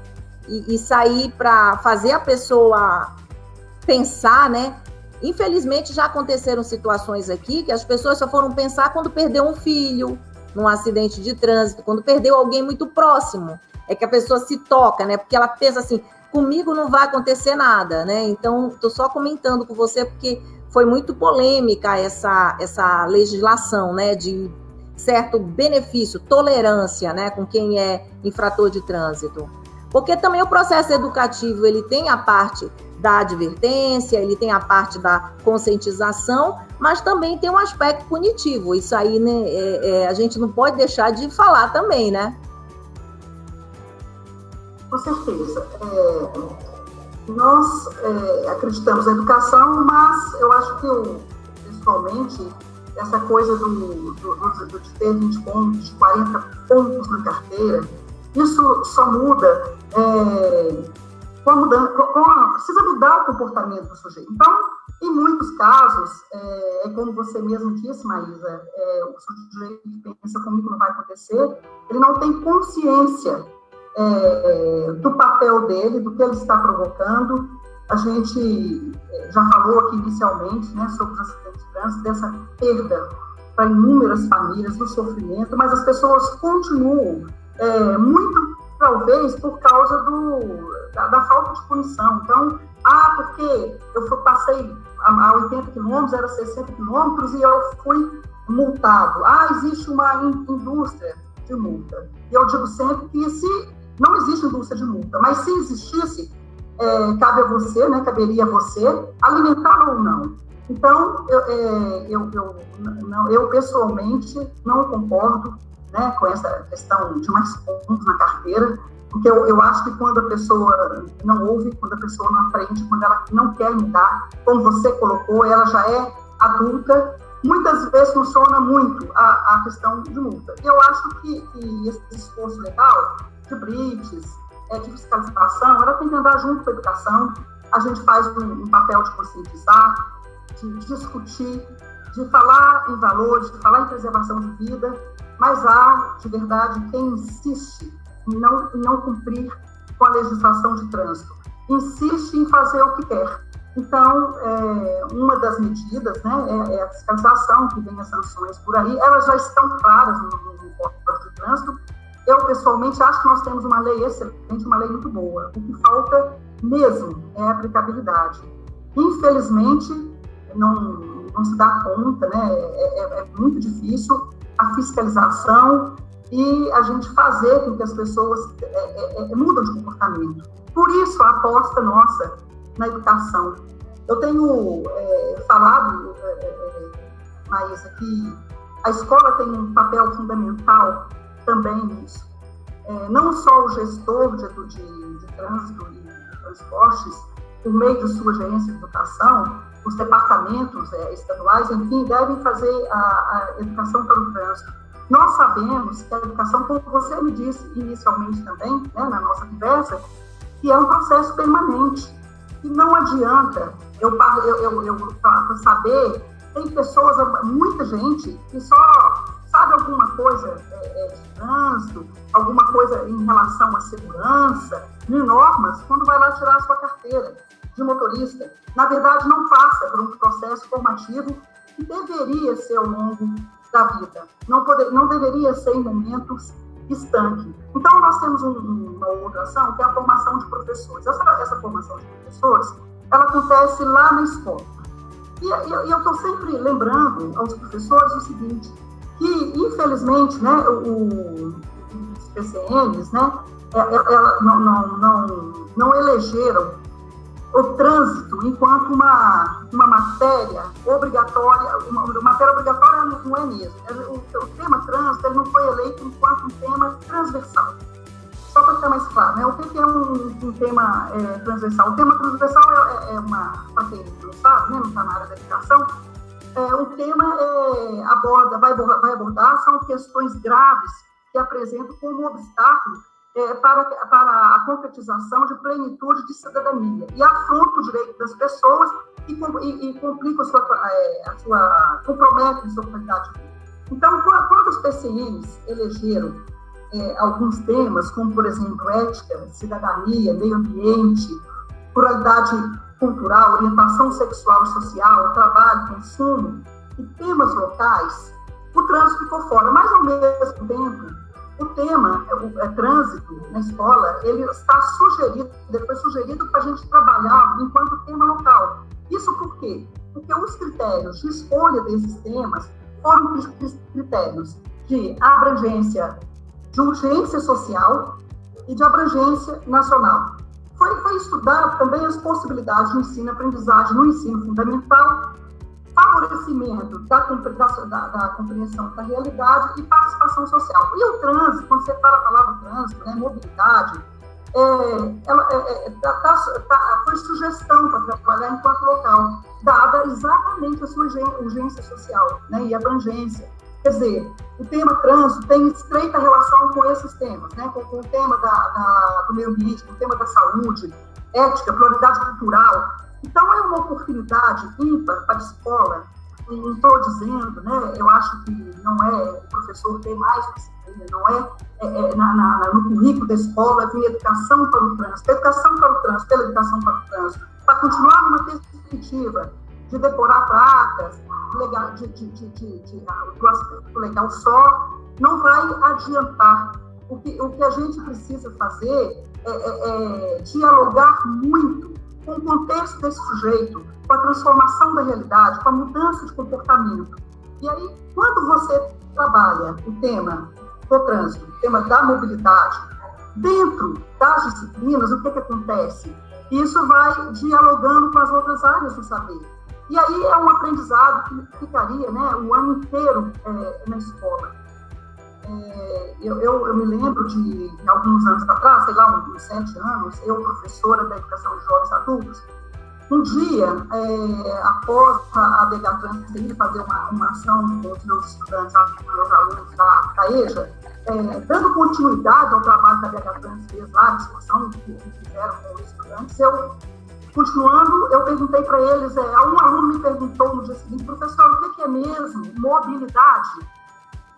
e sair para fazer a pessoa pensar, né? Infelizmente, já aconteceram situações aqui que as pessoas só foram pensar quando perdeu um filho num acidente de trânsito, quando perdeu alguém muito próximo. é que a pessoa se toca, né? Porque ela pensa assim, comigo não vai acontecer nada, né? Então, estou só comentando com você porque foi muito polêmica essa legislação, né? De certo benefício, tolerância, né? Com quem é infrator de trânsito. Porque também o processo educativo, ele tem a parte da advertência, ele tem a parte da conscientização, mas também tem um aspecto punitivo. Isso aí, né, a gente não pode deixar de falar também, né? Com certeza. Nós acreditamos na educação, mas eu acho que, pessoalmente, essa coisa de ter 20 pontos, 40 pontos na carteira, isso só muda precisa mudar o comportamento do sujeito. Então, em muitos casos, como você mesmo disse, Maísa, o sujeito que pensa comigo não vai acontecer, ele não tem consciência do papel dele, do que ele está provocando. A gente já falou aqui inicialmente, né, sobre os acidentes de trânsito, dessa perda para inúmeras famílias, do sofrimento, mas as pessoas continuam muito, talvez, por causa da falta de punição. Então, porque eu passei a 80 quilômetros, era 60 quilômetros e eu fui multado. Existe uma indústria de multa. E eu digo sempre que não existe indústria de multa, mas se existisse, cabe a você, né, caberia a você alimentá-la ou não. Então, eu pessoalmente não concordo, né, com essa questão de mais pontos na carteira, porque eu acho que quando a pessoa não ouve, quando a pessoa não aprende, quando ela não quer mudar, como você colocou, ela já é adulta, muitas vezes funciona muito a questão de multa. E eu acho que esse esforço legal de blitz, de fiscalização, ela tem que andar junto com a educação. A gente faz um papel de conscientizar, de discutir, de falar em valores, de falar em preservação de vida, mas há, de verdade, quem insiste em não cumprir com a legislação de trânsito, insiste em fazer o que quer. Então, uma das medidas, né, é a fiscalização, que vem as sanções por aí, elas já estão claras no Código de Trânsito. Eu, pessoalmente, acho que nós temos uma lei excelente, uma lei muito boa. O que falta mesmo é a aplicabilidade. Infelizmente, não se dá conta, né? É muito difícil a fiscalização e a gente fazer com que as pessoas mudem de comportamento. Por isso, a aposta nossa na educação. Eu tenho falado, Maísa, que a escola tem um papel fundamental também nisso. Não só o gestor de trânsito e de transportes, por meio de sua gerência de educação, os departamentos estaduais, enfim, devem fazer a educação para o trânsito. Nós sabemos que a educação, como você me disse inicialmente também, né, na nossa conversa, que é um processo permanente. E não adianta eu para saber, tem pessoas, muita gente, que só sabe alguma coisa de trânsito, alguma coisa em relação à segurança, de normas, quando vai lá tirar a sua carteira de motorista. Na verdade, não passa por um processo formativo que deveria ser ao longo da vida. Não deveria ser em momentos estanques. Então, nós temos uma outra ação, que é a formação de professores. Essa formação de professores, ela acontece lá na escola. E eu estou sempre lembrando aos professores o seguinte, que, infelizmente, né, os PCNs, né, não elegeram o trânsito enquanto uma matéria obrigatória. Uma matéria obrigatória não é mesmo. O tema trânsito ele não foi eleito enquanto um tema transversal. Só para ficar mais claro, né? O que é um tema transversal? O tema transversal para quem não sabe, né, não está na área da educação, o tema vai abordar são questões graves que apresentam como obstáculo para a concretização de plenitude de cidadania e afronta o direito das pessoas e complica compromete a sua qualidade de vida. Então, quando os PCNs elegeram alguns temas, como, por exemplo, ética, cidadania, meio ambiente, pluralidade cultural, orientação sexual e social, trabalho, consumo e temas locais, o trânsito ficou fora. Mas, ao mesmo tempo, o tema, trânsito na escola, ele está sugerido, ele foi sugerido para a gente trabalhar enquanto tema local. Isso por quê? Porque os critérios de escolha desses temas foram critérios de abrangência, de urgência social e de abrangência nacional. Foi estudado também as possibilidades de ensino e aprendizagem no ensino fundamental, favorecimento da compreensão da realidade e participação social. E o trânsito, quando você fala a palavra trânsito, né, mobilidade, foi sugestão para trabalhar enquanto local, dada exatamente a sua urgência social, né, e abrangência. Quer dizer, o tema trânsito tem estreita relação com esses temas, né, com o tema do meio ambiente, com o tema da saúde, ética, pluralidade cultural. Então, é uma oportunidade ímpar para a escola. Não estou dizendo, né, eu acho que não é o professor ter mais disciplina, não é no currículo da escola vir educação para o trânsito, educação para o trânsito, pela educação para o trânsito, para continuar numa perspectiva de decorar placas, do aspecto legal só, não vai adiantar. O que a gente precisa fazer é dialogar muito com o contexto desse sujeito, com a transformação da realidade, com a mudança de comportamento. E aí, quando você trabalha o tema do trânsito, o tema da mobilidade, dentro das disciplinas, o que acontece? Isso vai dialogando com as outras áreas do saber. E aí é um aprendizado que ficaria, né, o ano inteiro na escola. Eu me lembro de alguns anos atrás, sei lá, uns 7 anos, eu, professora da educação de jovens adultos, um dia, após a BH Trânsito ir fazer uma ação com os meus estudantes, meus alunos da EJA, dando continuidade ao trabalho que a BH Trânsito fez lá, a discussão que fizeram com os estudantes, continuando, eu perguntei para eles, um aluno me perguntou no dia seguinte, professor, o que é mesmo mobilidade?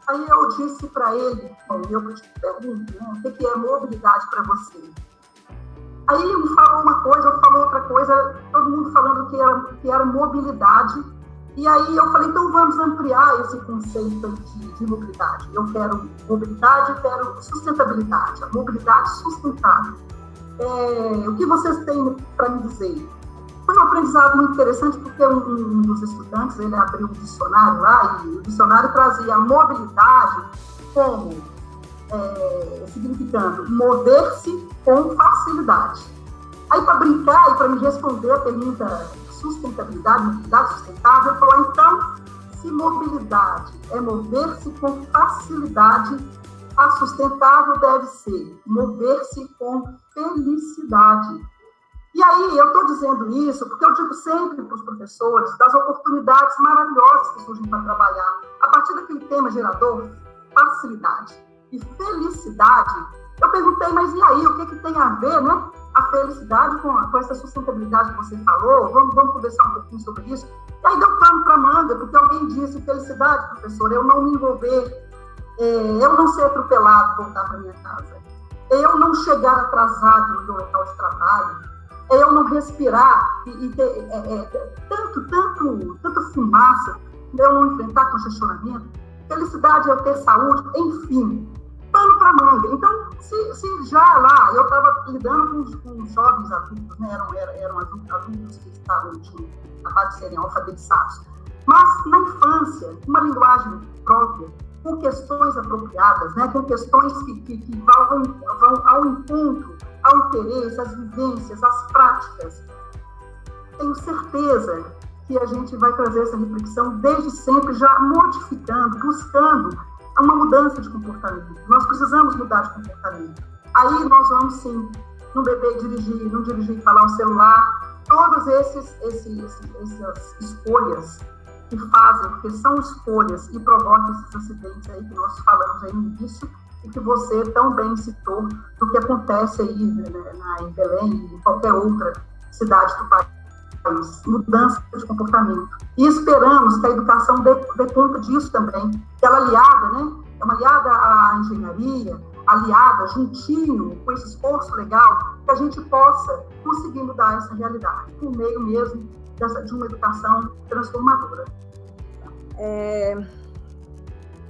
Aí eu disse para ele, bom, eu te pergunto, né, o que é mobilidade para você? Aí ele falou uma coisa, eu falou outra coisa, todo mundo falando que era mobilidade. E aí eu falei, então vamos ampliar esse conceito de mobilidade. Eu quero mobilidade, eu quero sustentabilidade, a mobilidade sustentável. O que vocês têm para me dizer? Foi um aprendizado muito interessante, porque um dos estudantes, ele abriu um dicionário lá, e o dicionário trazia a mobilidade como, significando mover-se com facilidade. Aí, para brincar e para me responder a pergunta sustentabilidade, mobilidade sustentável, eu falei, então, se mobilidade é mover-se com facilidade, a sustentável deve ser mover-se com felicidade. E aí, eu estou dizendo isso porque eu digo sempre para os professores das oportunidades maravilhosas que surgem para trabalhar, a partir daquele tema gerador, facilidade e felicidade. Eu perguntei, mas e aí, o que tem a ver, né, a felicidade com essa sustentabilidade que você falou? Vamos conversar um pouquinho sobre isso. E aí deu pano para manga, porque alguém disse, felicidade, professor, eu não me envolver, eu não ser atropelado e voltar para minha casa, eu não chegar atrasado no meu local de trabalho, eu não respirar e ter tanta fumaça, eu não enfrentar congestionamento. Felicidade é eu ter saúde, enfim, pano para manga. Então, se já lá eu estava lidando com jovens adultos, né, eram adultos que tinham acabado de serem alfabetizados, mas na infância, uma linguagem própria, com questões apropriadas, né, com questões que vão ao encontro, ao interesse, às vivências, às práticas. Tenho certeza que a gente vai trazer essa reflexão desde sempre, já modificando, buscando uma mudança de comportamento. Nós precisamos mudar de comportamento. Aí nós vamos, sim, não beber, dirigir, não dirigir, falar o celular, todas essas escolhas que fazem, porque são escolhas e provocam esses acidentes aí que nós falamos aí no início, e que você tão bem citou do que acontece aí, né, em Belém e em qualquer outra cidade do país. Mudança de comportamento. E esperamos que a educação dê conta disso também, que ela aliada, né, é uma aliada à engenharia, aliada, juntinho, com esse esforço legal, que a gente possa conseguir mudar essa realidade, por meio mesmo de uma educação transformadora.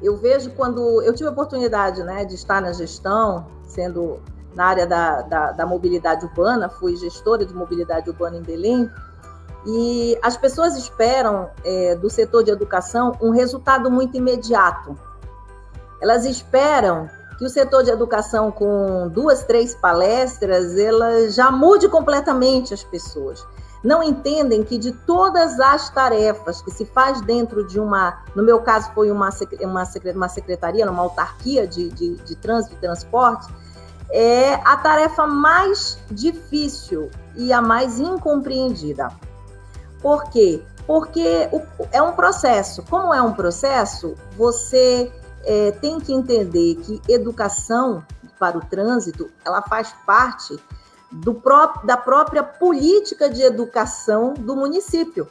eu vejo quando eu tive a oportunidade, né, de estar na gestão, sendo na área da mobilidade urbana, fui gestora de mobilidade urbana em Belém, e as pessoas esperam do setor de educação um resultado muito imediato. Elas esperam que o setor de educação, com 2, 3 palestras, ela já mude completamente as pessoas. Não entendem que de todas as tarefas que se faz dentro de no meu caso foi uma secretaria, uma autarquia de trânsito e transporte, é a tarefa mais difícil e a mais incompreendida. Por quê? Porque é um processo. Como é um processo, você tem que entender que educação para o trânsito, ela faz parte da própria política de educação do município.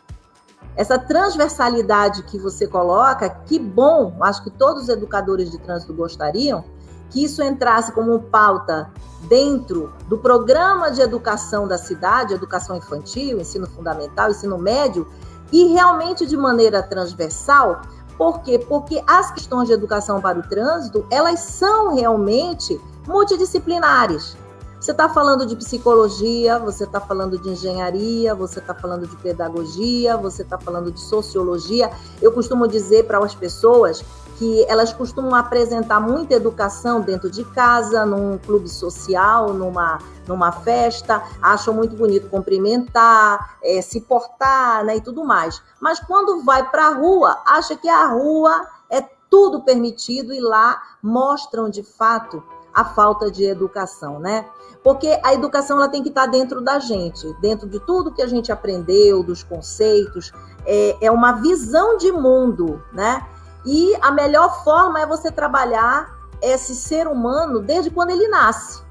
Essa transversalidade que você coloca, que bom, acho que todos os educadores de trânsito gostariam, que isso entrasse como pauta dentro do programa de educação da cidade, educação infantil, ensino fundamental, ensino médio, e realmente de maneira transversal. Por quê? Porque as questões de educação para o trânsito, elas são realmente multidisciplinares. Você está falando de psicologia, você está falando de engenharia, você está falando de pedagogia, você está falando de sociologia. Eu costumo dizer para as pessoas que elas costumam apresentar muita educação dentro de casa, num clube social, numa festa, acham muito bonito cumprimentar, se portar, né, e tudo mais. Mas quando vai para a rua, acha que a rua é tudo permitido e lá mostram, de fato, a falta de educação, né? Porque a educação ela tem que estar dentro da gente, dentro de tudo que a gente aprendeu, dos conceitos, é uma visão de mundo, né? E a melhor forma é você trabalhar esse ser humano desde quando ele nasce.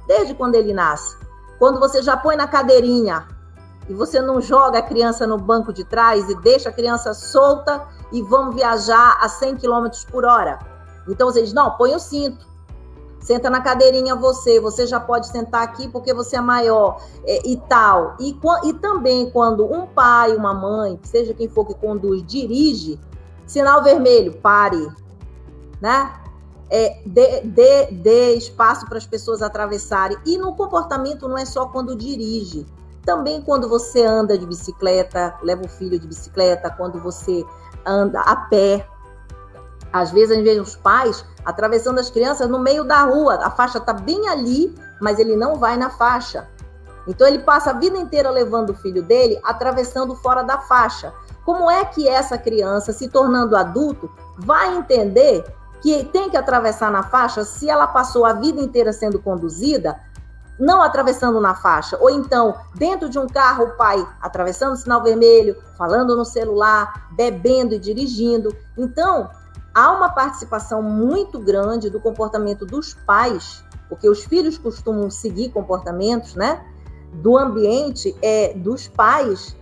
Desde quando ele nasce. Quando você já põe na cadeirinha e você não joga a criança no banco de trás e deixa a criança solta e vamos viajar a 100 km por hora. Então você diz, não, põe o cinto. Senta na cadeirinha você já pode sentar aqui porque você é maior e tal. E também quando um pai, uma mãe, seja quem for que conduz, dirige, sinal vermelho, pare, né? Dê espaço para as pessoas atravessarem. E no comportamento não é só quando dirige. Também quando você anda de bicicleta, leva o filho de bicicleta, quando você anda a pé. Às vezes os pais atravessando as crianças no meio da rua. A faixa está bem ali, mas ele não vai na faixa. Então ele passa a vida inteira levando o filho dele, atravessando fora da faixa. Como é que essa criança, se tornando adulto, vai entender que tem que atravessar na faixa se ela passou a vida inteira sendo conduzida, não atravessando na faixa? Ou então, dentro de um carro, o pai atravessando o sinal vermelho, falando no celular, bebendo e dirigindo. Então, há uma participação muito grande do comportamento dos pais, porque os filhos costumam seguir comportamentos, né, do ambiente dos pais,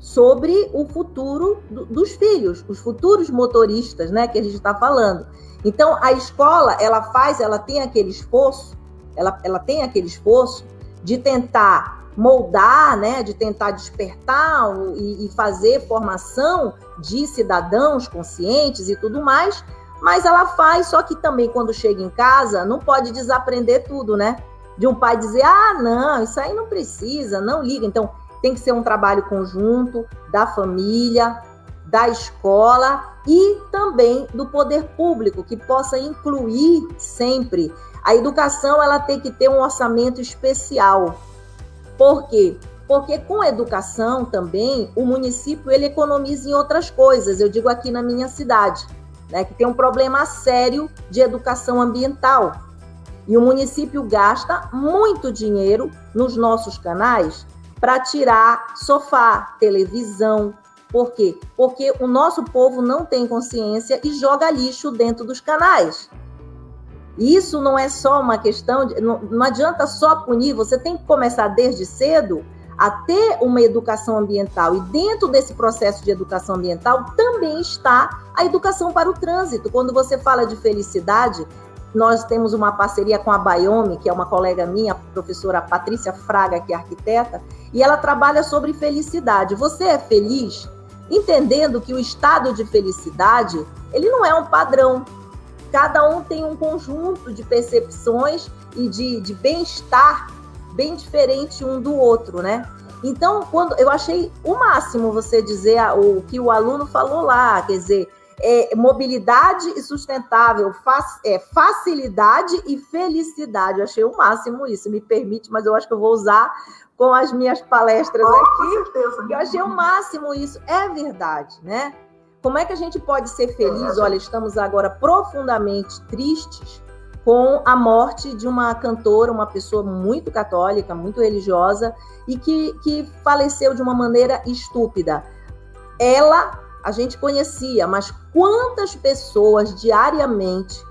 sobre o futuro dos filhos, os futuros motoristas, né, que a gente está falando. Então, a escola, ela tem aquele esforço, ela tem aquele esforço de tentar moldar, né, de tentar despertar e fazer formação de cidadãos conscientes e tudo mais, mas ela faz, só que também quando chega em casa, não pode desaprender tudo, né? De um pai dizer, não, isso aí não precisa, não liga. Então, tem que ser um trabalho conjunto da família, da escola e também do poder público, que possa incluir sempre. A educação, ela tem que ter um orçamento especial. Por quê? Porque com a educação também, o município ele economiza em outras coisas. Eu digo aqui na minha cidade, né, que tem um problema sério de educação ambiental. E o município gasta muito dinheiro nos nossos canais para tirar sofá, televisão. Por quê? Porque o nosso povo não tem consciência e joga lixo dentro dos canais. Isso não é só uma questão, não adianta só punir, você tem que começar desde cedo a ter uma educação ambiental. E dentro desse processo de educação ambiental também está a educação para o trânsito. Quando você fala de felicidade, nós temos uma parceria com a Baiome, que é uma colega minha, a professora Patrícia Fraga, que é arquiteta, e ela trabalha sobre felicidade. Você é feliz? entendendo que o estado de felicidade, ele não é um padrão. Cada um tem um conjunto de percepções e de bem-estar bem diferente um do outro, né? Então, quando eu achei o máximo você dizer o que o aluno falou lá, quer dizer, mobilidade e sustentável, facilidade e felicidade. Eu achei o máximo isso, me permite, mas eu acho que eu vou usar com as minhas palestras aqui. Com certeza. Eu achei o máximo isso. É verdade, né? Como é que a gente pode ser feliz? Olha, estamos agora profundamente tristes com a morte de uma cantora, uma pessoa muito católica, muito religiosa, e que faleceu de uma maneira estúpida. Ela, a gente conhecia, mas quantas pessoas diariamente,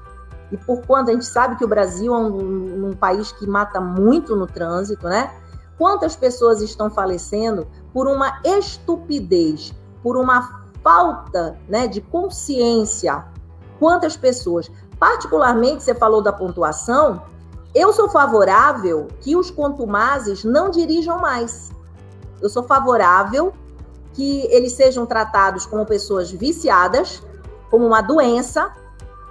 e por quanto a gente sabe que o Brasil é um país que mata muito no trânsito, né? Quantas pessoas estão falecendo por uma estupidez, por uma falta, né, de consciência? Quantas pessoas? Particularmente, você falou da pontuação, eu sou favorável que os contumazes não dirijam mais. Eu sou favorável que eles sejam tratados como pessoas viciadas, como uma doença.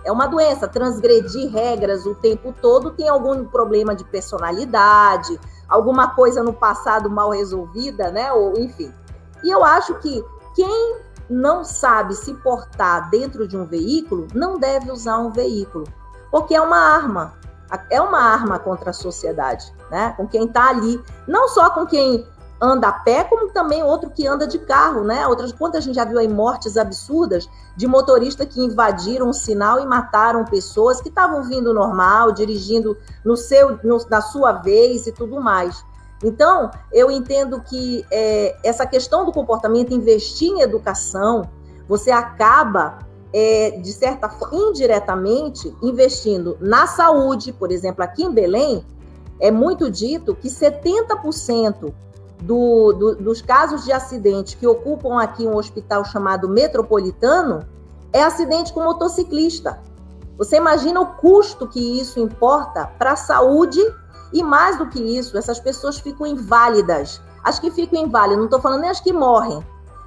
É uma doença, transgredir regras o tempo todo, tem algum problema de personalidade, alguma coisa no passado mal resolvida, né? Ou, enfim. E eu acho que quem não sabe se portar dentro de um veículo, não deve usar um veículo, porque é uma arma contra a sociedade, né? Com quem está ali, não só com quem anda a pé, como também outro que anda de carro, né? Quantas a gente já viu aí mortes absurdas de motoristas que invadiram o sinal e mataram pessoas que estavam vindo normal, dirigindo na sua vez e tudo mais. Então, eu entendo que essa questão do comportamento, investir em educação, você acaba, de certa forma, indiretamente, investindo na saúde. Por exemplo, aqui em Belém, é muito dito que 70% dos casos de acidente que ocupam aqui um hospital chamado Metropolitano é acidente com motociclista. Você imagina o custo que isso importa para a saúde. E mais do que isso, essas pessoas ficam inválidas. As que ficam inválidas, não estou falando nem as que morrem,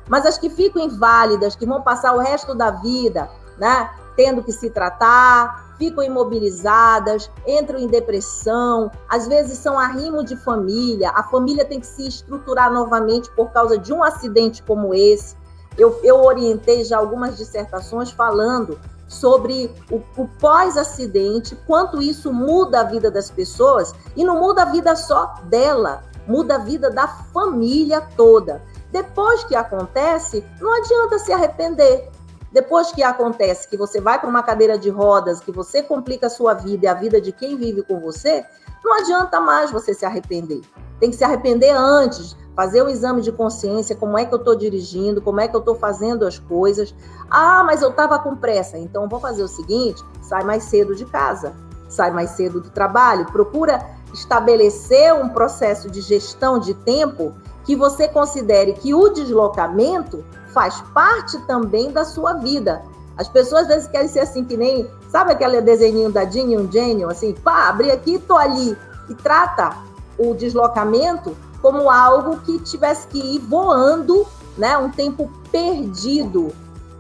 mas as que ficam inválidas, que vão passar o resto da vida, né, tendo que se tratar, ficam imobilizadas, entram em depressão, às vezes são arrimo de família, a família tem que se estruturar novamente por causa de um acidente como esse. Eu orientei já algumas dissertações falando sobre o pós-acidente, quanto isso muda a vida das pessoas, e não muda a vida só dela, muda a vida da família toda. Depois que acontece, não adianta se arrepender. Depois que acontece, que você vai para uma cadeira de rodas, que você complica a sua vida e a vida de quem vive com você, não adianta mais você se arrepender. Tem que se arrepender antes, fazer um exame de consciência, como é que eu estou dirigindo, como é que eu estou fazendo as coisas. Ah, mas eu estava com pressa, então vou fazer o seguinte, sai mais cedo de casa, sai mais cedo do trabalho, procura estabelecer um processo de gestão de tempo que você considere que o deslocamento faz parte também da sua vida. As pessoas às vezes querem ser assim, que nem, sabe aquele desenhinho da Ginny e um Gênio, assim, pá, abri aqui, tô ali, e trata o deslocamento como algo que tivesse que ir voando, né, um tempo perdido.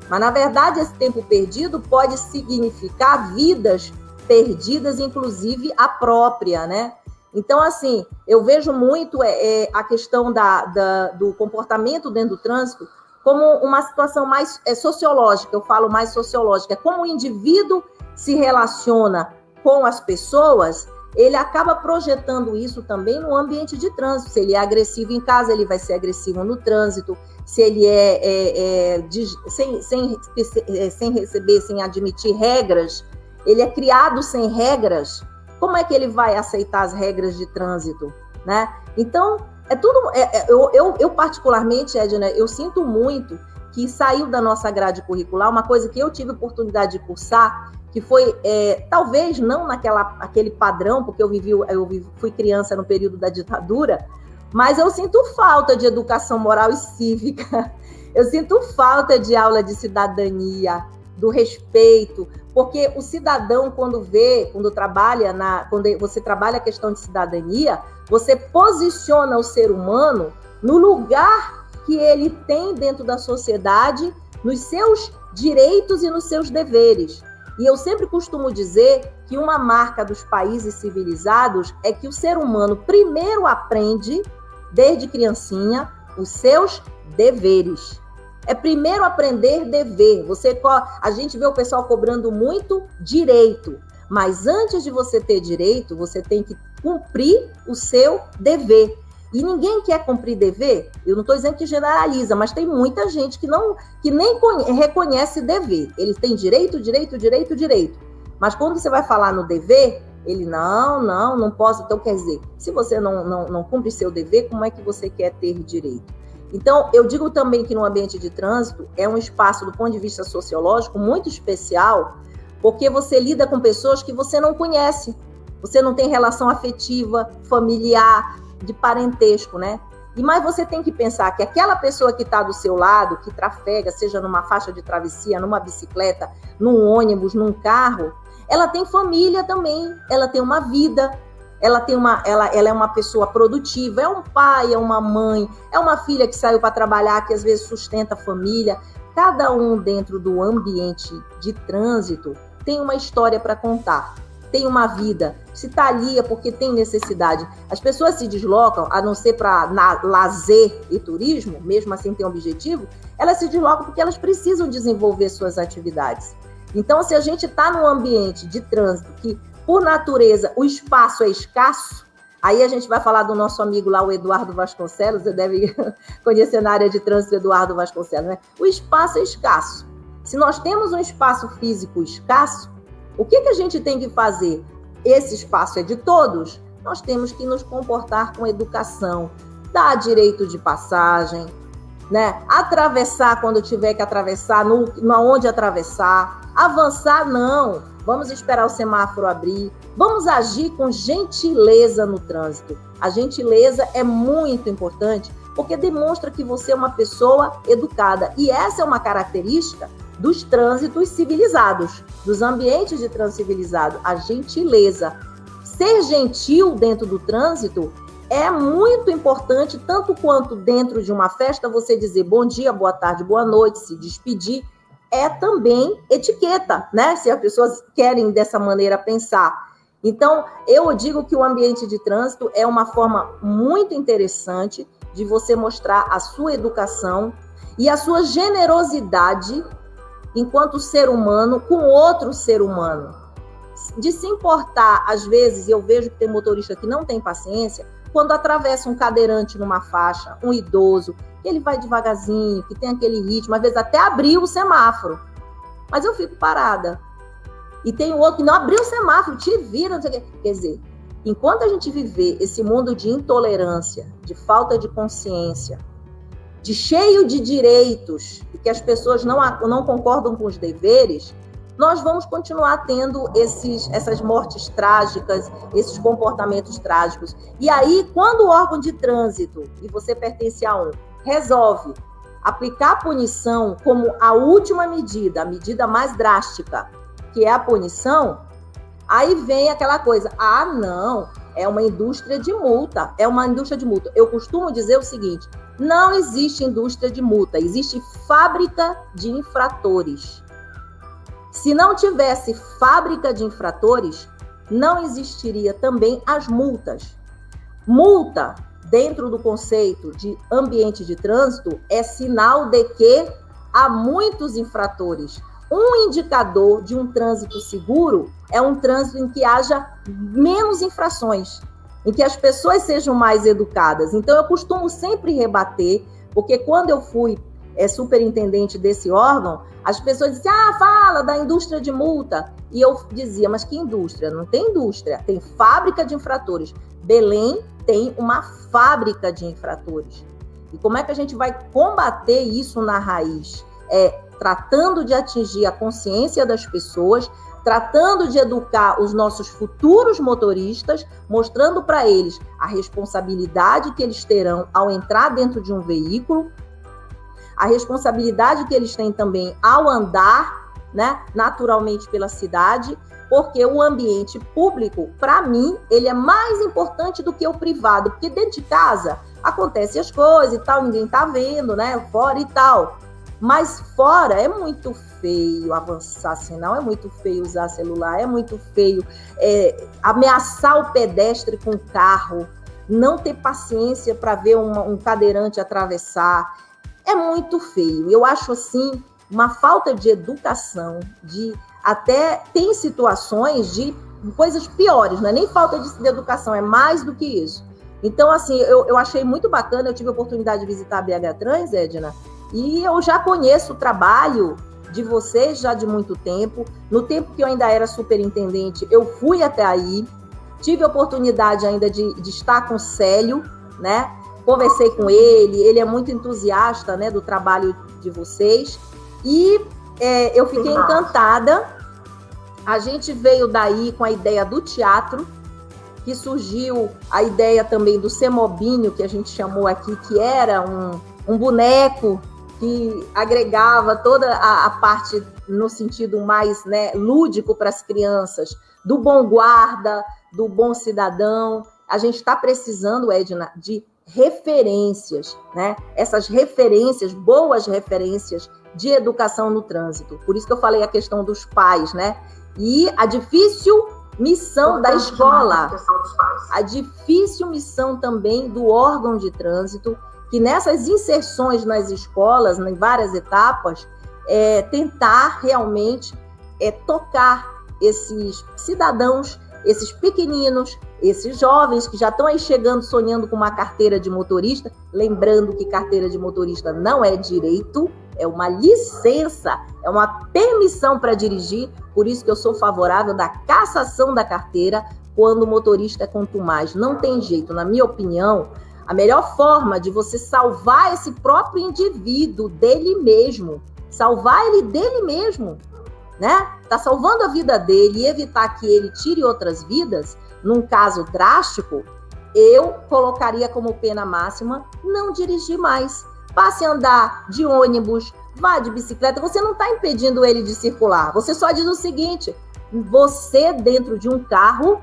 Mas, na verdade, esse tempo perdido pode significar vidas perdidas, inclusive a própria, né? Então, assim, eu vejo muito a questão do comportamento dentro do trânsito como uma situação mais sociológica, eu falo mais sociológica. Como o indivíduo se relaciona com as pessoas, ele acaba projetando isso também no ambiente de trânsito. Se ele é agressivo em casa, ele vai ser agressivo no trânsito. Se ele sem receber, sem admitir regras, ele é criado sem regras, como é que ele vai aceitar as regras de trânsito, né? Então, eu particularmente, Edna, eu sinto muito que saiu da nossa grade curricular uma coisa que eu tive oportunidade de cursar, que foi, talvez não aquele padrão, porque eu fui criança no período da ditadura, mas eu sinto falta de educação moral e cívica, eu sinto falta de aula de cidadania, do respeito, porque o cidadão, quando você trabalha a questão de cidadania, você posiciona o ser humano no lugar que ele tem dentro da sociedade, nos seus direitos e nos seus deveres. E eu sempre costumo dizer que uma marca dos países civilizados é que o ser humano primeiro aprende, desde criancinha, os seus deveres. É primeiro aprender dever. A gente vê o pessoal cobrando muito direito, mas antes de você ter direito, você tem que cumprir o seu dever. E ninguém quer cumprir dever. Eu não estou dizendo que generaliza, mas tem muita gente que nem reconhece dever. Ele tem direito. Mas quando você vai falar no dever, ele não posso. Então, quer dizer, se você não cumpre seu dever, como é que você quer ter direito? Então, eu digo também que no ambiente de trânsito é um espaço, do ponto de vista sociológico, muito especial, porque você lida com pessoas que você não conhece. Você não tem relação afetiva, familiar, de parentesco, né? Mas você tem que pensar que aquela pessoa que está do seu lado, que trafega, seja numa faixa de travessia, numa bicicleta, num ônibus, num carro, ela tem família também, ela tem uma vida, ela é uma pessoa produtiva, é um pai, é uma mãe, é uma filha que saiu para trabalhar, que às vezes sustenta a família. Cada um dentro do ambiente de trânsito tem uma história para contar. Tem uma vida, se está ali é porque tem necessidade. As pessoas se deslocam, a não ser para lazer e turismo, mesmo assim tem um objetivo, elas se deslocam porque elas precisam desenvolver suas atividades. Então, se a gente está num ambiente de trânsito que, por natureza, o espaço é escasso, aí a gente vai falar do nosso amigo lá, o Eduardo Vasconcelos, você deve conhecer na área de trânsito o Eduardo Vasconcelos, né? O espaço é escasso. Se nós temos um espaço físico escasso, o que a gente tem que fazer? Esse espaço é de todos. Nós temos que nos comportar com educação, dar direito de passagem, né? Atravessar quando tiver que atravessar, onde atravessar. Avançar, não. Vamos esperar o semáforo abrir. Vamos agir com gentileza no trânsito. A gentileza é muito importante porque demonstra que você é uma pessoa educada. E essa é uma característica dos trânsitos civilizados, dos ambientes de trânsito civilizado, a gentileza. Ser gentil dentro do trânsito é muito importante, tanto quanto dentro de uma festa você dizer bom dia, boa tarde, boa noite, se despedir, é também etiqueta, né? Se as pessoas querem dessa maneira pensar. Então, eu digo que o ambiente de trânsito é uma forma muito interessante de você mostrar a sua educação e a sua generosidade enquanto ser humano com outro ser humano. De se importar, às vezes, eu vejo que tem motorista que não tem paciência, quando atravessa um cadeirante numa faixa, um idoso, que ele vai devagarzinho, que tem aquele ritmo, às vezes até abriu o semáforo. Mas eu fico parada. E tem o outro que não abriu o semáforo, te vira, não sei o quê. Quer dizer, enquanto a gente viver esse mundo de intolerância, de falta de consciência, de cheio de direitos, e que as pessoas não concordam com os deveres, nós vamos continuar tendo essas mortes trágicas, esses comportamentos trágicos. E aí, quando o órgão de trânsito, e você pertence a um, resolve aplicar a punição como a última medida, a medida mais drástica, que é a punição, aí vem aquela coisa, não, é uma indústria de multa, Eu costumo dizer o seguinte, não existe indústria de multa, existe fábrica de infratores. Se não tivesse fábrica de infratores, não existiria também as multas. Multa, dentro do conceito de ambiente de trânsito, é sinal de que há muitos infratores. Um indicador de um trânsito seguro é um trânsito em que haja menos infrações, em que as pessoas sejam mais educadas. Então, eu costumo sempre rebater, porque quando eu fui superintendente desse órgão, as pessoas diziam, fala da indústria de multa. E eu dizia, mas que indústria? Não tem indústria, tem fábrica de infratores. Belém tem uma fábrica de infratores. E como é que a gente vai combater isso na raiz? Tratando de atingir a consciência das pessoas, tratando de educar os nossos futuros motoristas, mostrando para eles a responsabilidade que eles terão ao entrar dentro de um veículo, a responsabilidade que eles têm também ao andar né, naturalmente pela cidade, porque o ambiente público, para mim, ele é mais importante do que o privado, porque dentro de casa acontecem as coisas e tal, ninguém tá vendo, né, fora e tal. Mas fora é muito feio avançar sinal, é muito feio usar celular, é muito feio ameaçar o pedestre com o carro, não ter paciência para ver um cadeirante atravessar. É muito feio. Eu acho, assim, uma falta de educação, até tem situações de coisas piores, não é nem falta de educação, é mais do que isso. Então, assim, eu achei muito bacana, eu tive a oportunidade de visitar a BH Trans, Edna, e eu já conheço o trabalho de vocês já de muito tempo. No tempo que eu ainda era superintendente, eu fui até aí, tive a oportunidade ainda de estar com o Célio, né? Conversei com ele é muito entusiasta, né, do trabalho de vocês, e eu fiquei encantada. A gente veio daí com a ideia do teatro, que surgiu a ideia também do Semobinho, que a gente chamou aqui, que era um boneco que agregava toda a parte no sentido mais, né, lúdico para as crianças, do bom guarda, do bom cidadão. A gente está precisando, Edna, de referências, né? Essas referências, boas referências de educação no trânsito. Por isso que eu falei a questão dos pais, né? E a difícil missão da escola, a difícil missão também do órgão de trânsito, que nessas inserções nas escolas, em várias etapas, tentar realmente tocar esses cidadãos, esses pequeninos, esses jovens que já estão aí chegando sonhando com uma carteira de motorista, lembrando que carteira de motorista não é direito, é uma licença, é uma permissão para dirigir, por isso que eu sou favorável da cassação da carteira quando o motorista é contumaz. Não tem jeito, na minha opinião, a melhor forma de você salvar esse próprio indivíduo dele mesmo, salvar ele dele mesmo, né? Tá salvando a vida dele e evitar que ele tire outras vidas, num caso drástico, eu colocaria como pena máxima não dirigir mais. Passe a andar de ônibus, vá de bicicleta, você não está impedindo ele de circular. Você só diz o seguinte: você dentro de um carro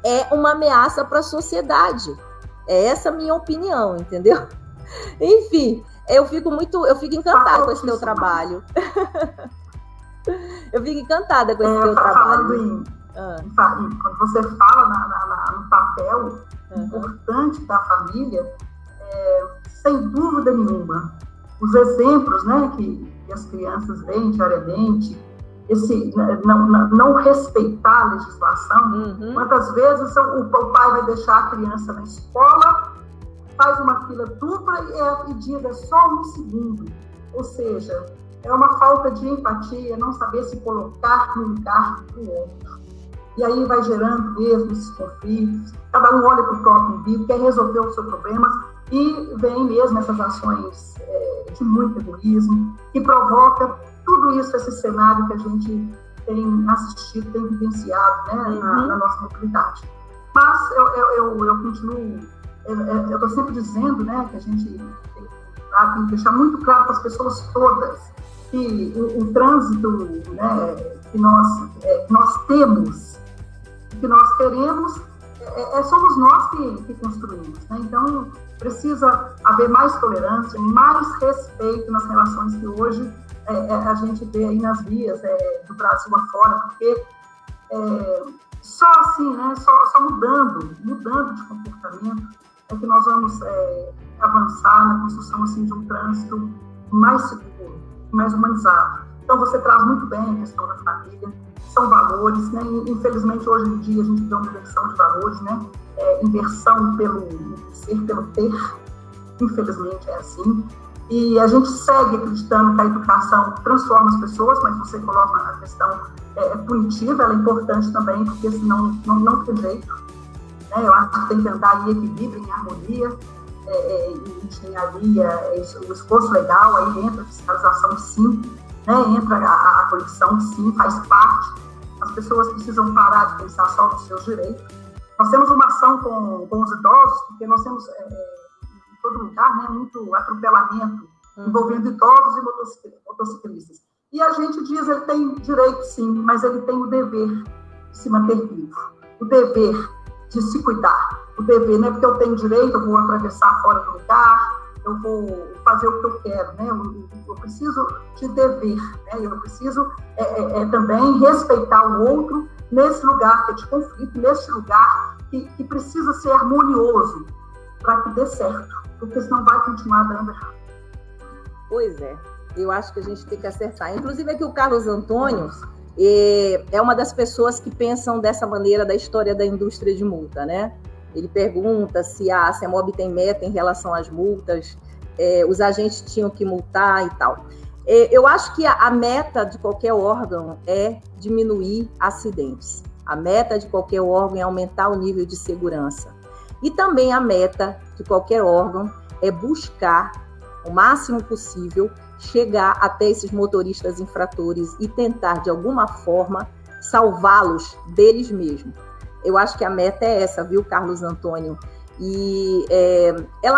é uma ameaça para a sociedade. É essa a minha opinião, entendeu? Enfim, eu fico encantada com esse teu trabalho. Eu fico encantada com esse teu trabalho. Quando você fala no papel importante da família, sem dúvida nenhuma, os exemplos, né, que as crianças veem diariamente, esse não respeitar a legislação, quantas vezes o pai vai deixar a criança na escola, faz uma fila dupla e é pedida só um segundo. Ou seja, é uma falta de empatia, não saber se colocar no lugar do outro. E aí vai gerando mesmo esses conflitos, cada um olha para o próprio umbigo, quer resolver os seus problemas, e vem mesmo essas ações de muito egoísmo, que provoca tudo isso, esse cenário que a gente tem assistido, tem vivenciado, né, na nossa mobilidade. Mas eu continuo, eu estou sempre dizendo, né, que a gente tem que deixar muito claro para as pessoas todas que o trânsito, né, que nós temos, que nós queremos, somos nós que construímos, né? Então, precisa haver mais tolerância, mais respeito nas relações que hoje a gente vê aí nas vias do Brasil afora, porque só assim, né, só mudando de comportamento é que nós vamos avançar na construção assim, de um trânsito mais seguro, mais humanizado. Então, você traz muito bem a questão da família, são valores, né? Infelizmente, hoje em dia, a gente vê uma inversão de valores, né? Inversão pelo ser, pelo ter, infelizmente é assim. E a gente segue acreditando que a educação transforma as pessoas, mas você coloca a questão punitiva, ela é importante também, porque senão não tem jeito. Né? Eu acho que tem que andar em equilíbrio, em harmonia, em engenharia, o esforço legal, aí entra a fiscalização, sim, né? Entra a corrupção, sim, faz parte. As pessoas precisam parar de pensar só nos seus direitos. Nós temos uma ação com os idosos, porque nós temos em todo lugar, né, muito atropelamento envolvendo idosos e motociclistas. E a gente diz, ele tem direito sim, mas ele tem o dever de se manter vivo, o dever de se cuidar, o dever, não é porque eu tenho direito, eu vou atravessar fora do lugar, eu vou fazer o que eu quero, né? Eu preciso de dever, né? Eu preciso também respeitar o outro nesse lugar que é de conflito, nesse lugar que precisa ser harmonioso para que dê certo, porque senão vai continuar dando errado. Pois é, eu acho que a gente tem que acertar. Inclusive aqui o Carlos Antônio é uma das pessoas que pensam dessa maneira da história da indústria de multa, né? Ele pergunta se a CEMOB tem meta em relação às multas, os agentes tinham que multar e tal. Eu acho que a meta de qualquer órgão é diminuir acidentes. A meta de qualquer órgão é aumentar o nível de segurança. E também a meta de qualquer órgão é buscar, o máximo possível, chegar até esses motoristas infratores e tentar, de alguma forma, salvá-los deles mesmos. Eu acho que a meta é essa, viu, Carlos Antônio? E é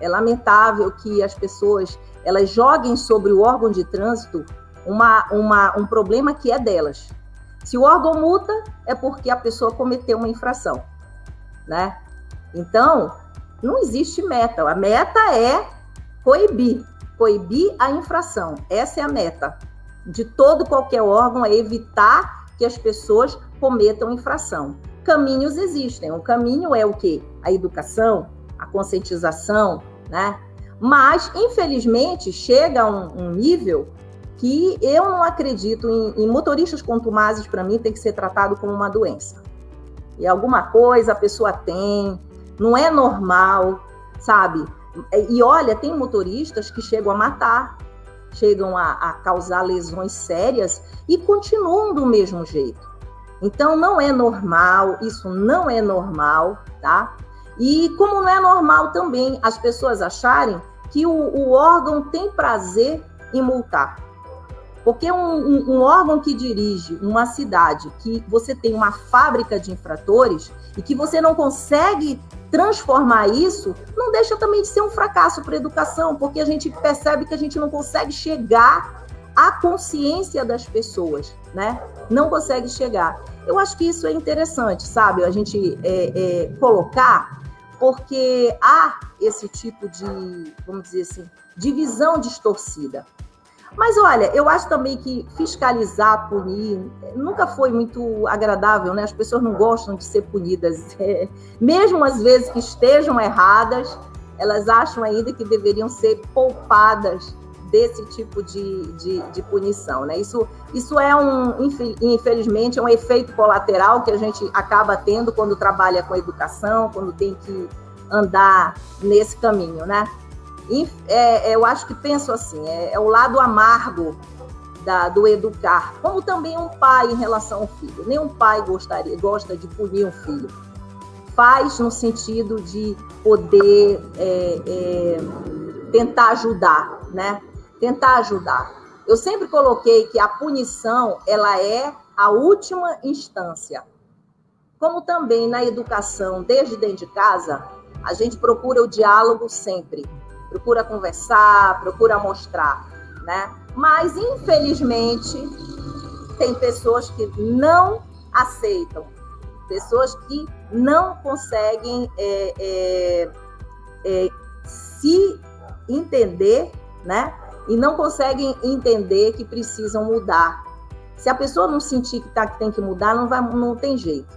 lamentável que as pessoas elas joguem sobre o órgão de trânsito um problema que é delas. Se o órgão multa, é porque a pessoa cometeu uma infração, né? Então, não existe meta. A meta é coibir a infração. Essa é a meta de todo qualquer órgão, é evitar que as pessoas cometam infração. Caminhos existem. O caminho é o quê? A educação, a conscientização, né? Mas, infelizmente, chega a um nível que eu não acredito em motoristas contumazes, para mim, tem que ser tratado como uma doença. E alguma coisa a pessoa tem, não é normal, sabe? E olha, tem motoristas que chegam a matar, chegam a causar lesões sérias e continuam do mesmo jeito. Então, não é normal, isso não é normal, tá? E como não é normal também as pessoas acharem que o órgão tem prazer em multar. Porque um órgão que dirige uma cidade, que você tem uma fábrica de infratores e que você não consegue transformar isso, não deixa também de ser um fracasso para a educação, porque a gente percebe que a gente não consegue chegar à consciência das pessoas, né? Não consegue chegar. Eu acho que isso é interessante, sabe? A gente colocar, porque há esse tipo de, vamos dizer assim, de visão distorcida. Mas, olha, eu acho também que fiscalizar, punir, nunca foi muito agradável, né? As pessoas não gostam de ser punidas. Mesmo às vezes que estejam erradas, elas acham ainda que deveriam ser poupadas desse tipo de punição, né? Isso é infelizmente, é um efeito colateral que a gente acaba tendo quando trabalha com educação, quando tem que andar nesse caminho, né? Eu acho que penso assim, é o lado amargo do educar, como também um pai em relação ao filho. Nenhum pai gosta de punir um filho. Faz no sentido de poder tentar ajudar, né? Tentar ajudar. Eu sempre coloquei que a punição, ela é a última instância. Como também na educação, desde dentro de casa, a gente procura o diálogo sempre. Procura conversar, procura mostrar, né? Mas, infelizmente, tem pessoas que não aceitam, pessoas que não conseguem se entender, né? E não conseguem entender que precisam mudar. Se a pessoa não sentir que tem que mudar, não tem jeito,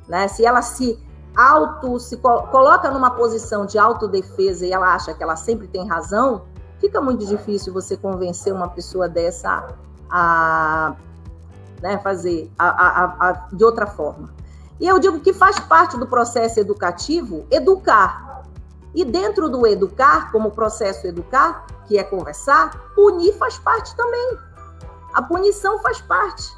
né? Se ela se coloca numa posição de autodefesa e ela acha que ela sempre tem razão, fica muito difícil você convencer uma pessoa dessa a fazer de outra forma. E eu digo que faz parte do processo educativo educar. E dentro do educar, como processo educar, que é conversar, punir faz parte também. A punição faz parte,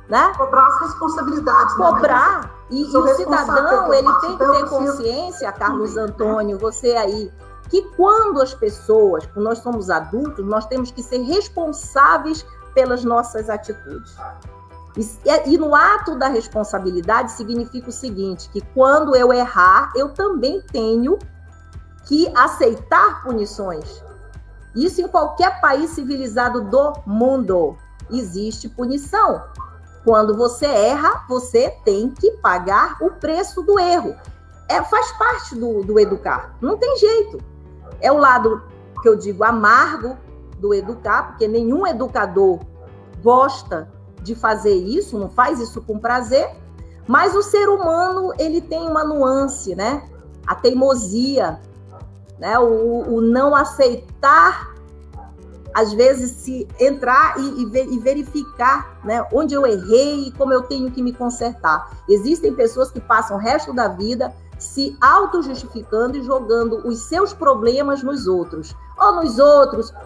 né? Cobrar as responsabilidades. Cobrar. Né? E o cidadão, ele tem que ter consciência, Carlos Antônio, você aí, que quando nós somos adultos, nós temos que ser responsáveis pelas nossas atitudes. E no ato da responsabilidade significa o seguinte, que quando eu errar, eu também tenho que aceitar punições. Isso em qualquer país civilizado do mundo. Existe punição. Quando você erra, você tem que pagar o preço do erro. Faz parte do educar. Não tem jeito. É o lado que eu digo amargo do educar, porque nenhum educador gosta de fazer isso, não faz isso com prazer, mas o ser humano, ele tem uma nuance, né? A teimosia, né? O não aceitar, às vezes, se entrar e verificar, né, onde eu errei e como eu tenho que me consertar. Existem pessoas que passam o resto da vida se auto-justificando e jogando os seus problemas nos outros,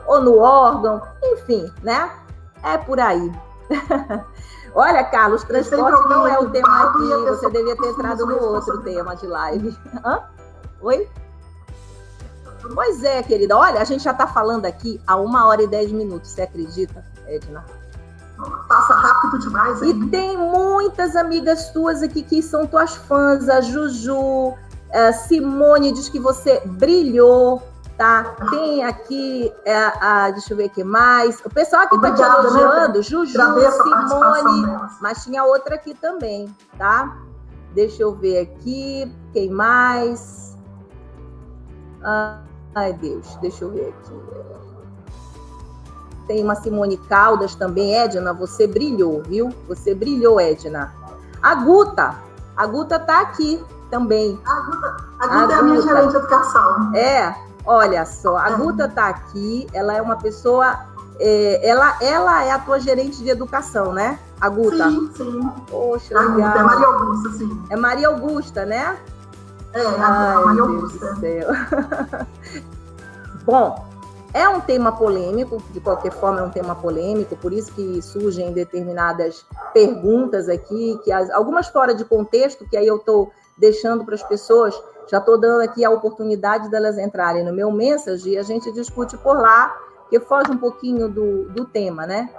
ou no órgão, enfim, né? É por aí. Olha, Carlos, transporte não é o tema aqui, você devia ter entrado no outro tema de live. Oi? Pois é, querida. Olha, a gente já está falando aqui há 1h10, você acredita, Edna? Passa rápido demais. Hein? E tem muitas amigas tuas aqui que são tuas fãs. A Juju, a Simone diz que você brilhou, tá? Tem aqui, deixa eu ver o que mais. O pessoal aqui está te elogiando, né? Juju, Simone, mas tinha outra aqui também, tá? Deixa eu ver aqui, quem mais? Ai, Deus, deixa eu ver aqui. Tem uma Simone Caldas também. Edna, você brilhou, viu? Você brilhou, Edna. A Guta tá aqui também. A Guta é a minha gerente de educação. Olha só, a Guta tá aqui, ela é uma pessoa, ela é a tua gerente de educação, né? A Guta? Sim. Poxa, a legal. Guta é Maria Augusta, sim. É Maria Augusta, né? A Maria Augusta. Deus do céu. Bom, é um tema polêmico, de qualquer forma é um tema polêmico, por isso que surgem determinadas perguntas aqui, algumas fora de contexto, que aí eu estou deixando para as pessoas, já estou dando aqui a oportunidade delas entrarem no meu message e a gente discute por lá, que foge um pouquinho do tema, né?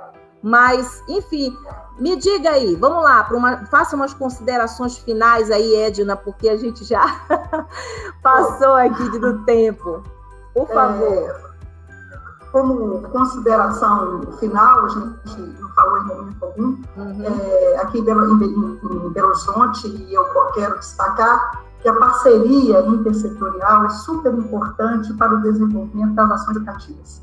Mas, enfim, me diga aí, vamos lá, faça umas considerações finais aí, Edna, porque a gente já passou aqui do tempo. Por favor. Como consideração final, a gente não falou em momento algum, aqui em Belo Horizonte, e eu quero destacar que a parceria intersetorial é super importante para o desenvolvimento das ações educativas.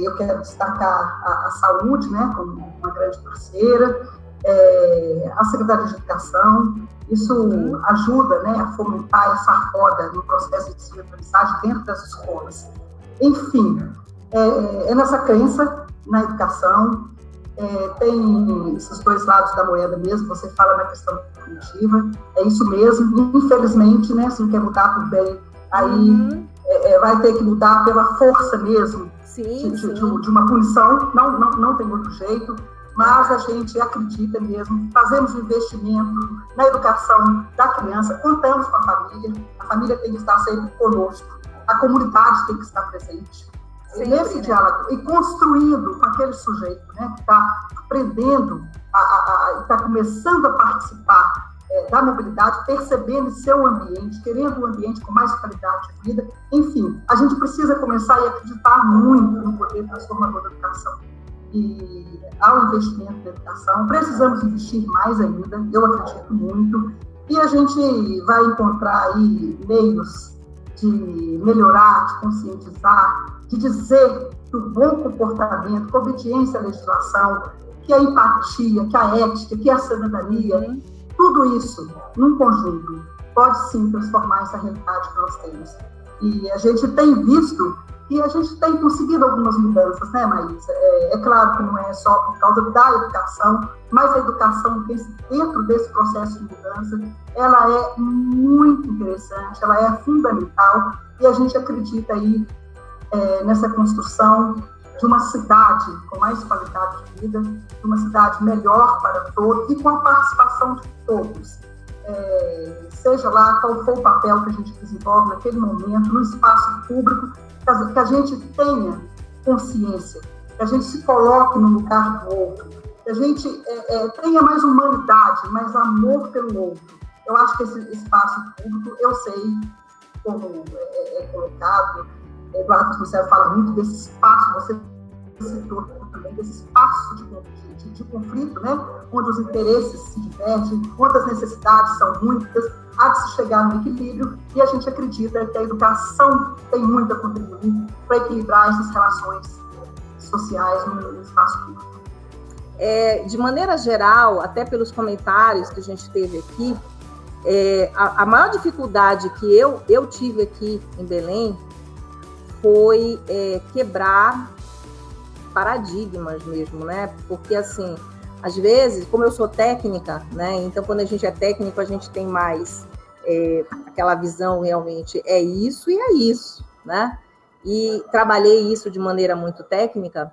Eu quero destacar a saúde, né, como uma grande parceira, a Secretaria de Educação. Isso ajuda, né, a fomentar essa roda no processo de ensino-aprendizagem dentro das escolas. Enfim, é nossa crença na educação, tem esses dois lados da moeda mesmo, você fala na questão cognitiva, é isso mesmo, infelizmente, né, se não quer mudar por bem, aí vai ter que mudar pela força mesmo, de uma punição, não tem outro jeito, mas a gente acredita mesmo, fazemos um investimento na educação da criança, contamos com a família tem que estar sempre conosco, a comunidade tem que estar presente. Sempre, nesse diálogo, e construindo com aquele sujeito, né, que está aprendendo, está começando a participar da mobilidade, percebendo seu ambiente, querendo um ambiente com mais qualidade de vida. Enfim, a gente precisa começar a acreditar muito no poder transformador da educação. E ao investimento na educação, precisamos investir mais ainda, eu acredito muito, e a gente vai encontrar aí meios de melhorar, de conscientizar, de dizer que o bom comportamento, que a obediência à legislação, que a empatia, que a ética, que a cidadania, tudo isso, num conjunto, pode sim transformar essa realidade que nós temos. E a gente tem visto que a gente tem conseguido algumas mudanças, né, Maísa? É claro que não é só por causa da educação, mas a educação, dentro desse processo de mudança, ela é muito interessante, ela é fundamental, e a gente acredita aí nessa construção de uma cidade com mais qualidade de vida, de uma cidade melhor para todos e com a participação de todos. Seja lá qual for o papel que a gente desenvolve naquele momento, no espaço público, que a gente tenha consciência, que a gente se coloque no lugar do outro, que a gente tenha mais humanidade, mais amor pelo outro. Eu acho que esse espaço público, eu sei como é colocado, Eduardo Rousseff fala muito desse espaço, você citou também, desse espaço de conflito, né? Onde os interesses se divergem, onde as necessidades são muitas, há de se chegar no equilíbrio, e a gente acredita que a educação tem muito a contribuir para equilibrar essas relações sociais no espaço público. De maneira geral, até pelos comentários que a gente teve aqui, a maior dificuldade que eu tive aqui em Belém foi quebrar paradigmas mesmo, né? Porque, assim, às vezes, como eu sou técnica, né? Então, quando a gente é técnico, a gente tem mais aquela visão realmente, é isso e é isso, né? E trabalhei isso de maneira muito técnica,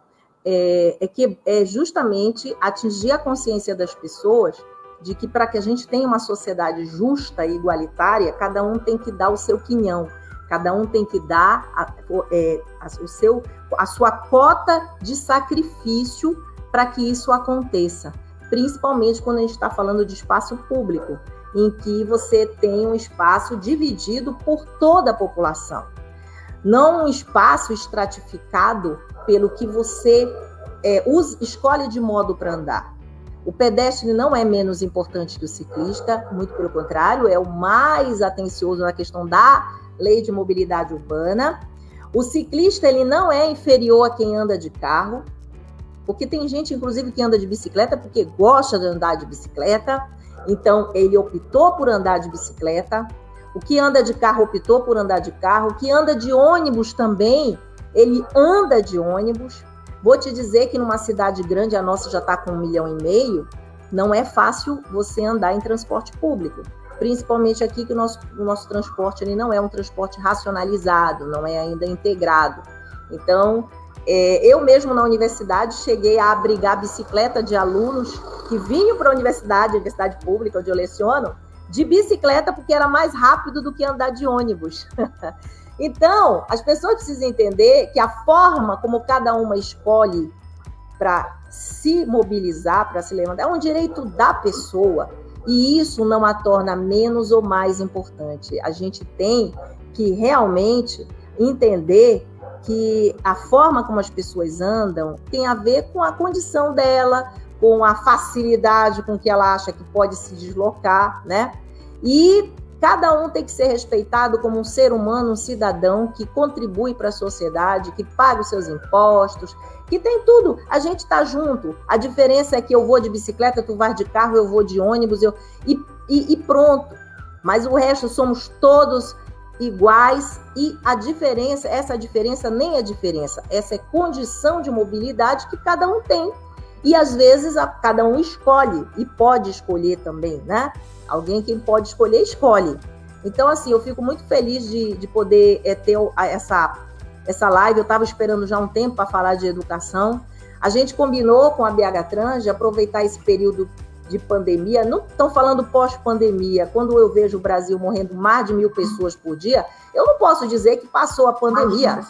que é justamente atingir a consciência das pessoas de que, para que a gente tenha uma sociedade justa e igualitária, cada um tem que dar o seu quinhão, cada um tem que dar a sua cota de sacrifício para que isso aconteça, principalmente quando a gente está falando de espaço público, em que você tem um espaço dividido por toda a população, não um espaço estratificado pelo que você escolhe de modo para andar. O pedestre não é menos importante que o ciclista, muito pelo contrário, é o mais atencioso na questão da lei de mobilidade urbana. O ciclista, ele não é inferior a quem anda de carro, porque tem gente, inclusive, que anda de bicicleta porque gosta de andar de bicicleta, então ele optou por andar de bicicleta. O que anda de carro optou por andar de carro. O que anda de ônibus também, ele anda de ônibus. Vou te dizer que numa cidade grande, a nossa já está com 1,5 milhão, não é fácil você andar em transporte público. Principalmente aqui que o nosso transporte ele não é um transporte racionalizado, não é ainda integrado. Então, eu mesmo na universidade cheguei a abrigar bicicleta de alunos que vinham para a universidade pública onde eu leciono, de bicicleta porque era mais rápido do que andar de ônibus. Então, as pessoas precisam entender que a forma como cada uma escolhe para se mobilizar, para se levantar, é um direito da pessoa. E isso não a torna menos ou mais importante. A gente tem que realmente entender que a forma como as pessoas andam tem a ver com a condição dela, com a facilidade com que ela acha que pode se deslocar, né? E cada um tem que ser respeitado como um ser humano, um cidadão que contribui para a sociedade, que paga os seus impostos, que tem tudo. A gente está junto. A diferença é que eu vou de bicicleta, tu vai de carro, eu vou de ônibus, e pronto. Mas o resto somos todos iguais e essa diferença nem é diferença. Essa é condição de mobilidade que cada um tem. E às vezes cada um escolhe e pode escolher também, né? Alguém que pode escolher, escolhe. Então, assim, eu fico muito feliz de poder ter essa live. Eu estava esperando já um tempo para falar de educação. A gente combinou com a BH Trans de aproveitar esse período de pandemia. Não estão falando pós-pandemia. Quando eu vejo o Brasil morrendo mais de 1.000 pessoas por dia, eu não posso dizer que passou a pandemia.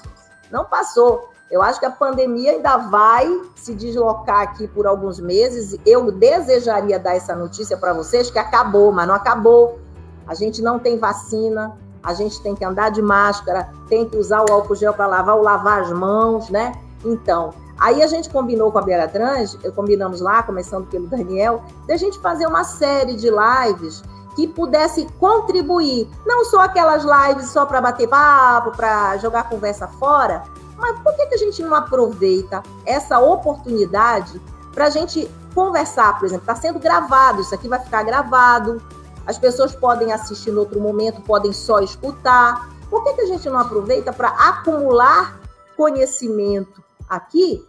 Não passou. Eu acho que a pandemia ainda vai se deslocar aqui por alguns meses. Eu desejaria dar essa notícia para vocês que acabou, mas não acabou. A gente não tem vacina, a gente tem que andar de máscara, tem que usar o álcool gel para lavar as mãos, né? Então, aí a gente combinou com a BH Trans, combinamos lá, começando pelo Daniel, de a gente fazer uma série de lives que pudesse contribuir, não só aquelas lives só para bater papo, para jogar conversa fora, mas por que a gente não aproveita essa oportunidade para a gente conversar, por exemplo? Está sendo gravado, isso aqui vai ficar gravado, as pessoas podem assistir em outro momento, podem só escutar. Por que a gente não aproveita para acumular conhecimento aqui,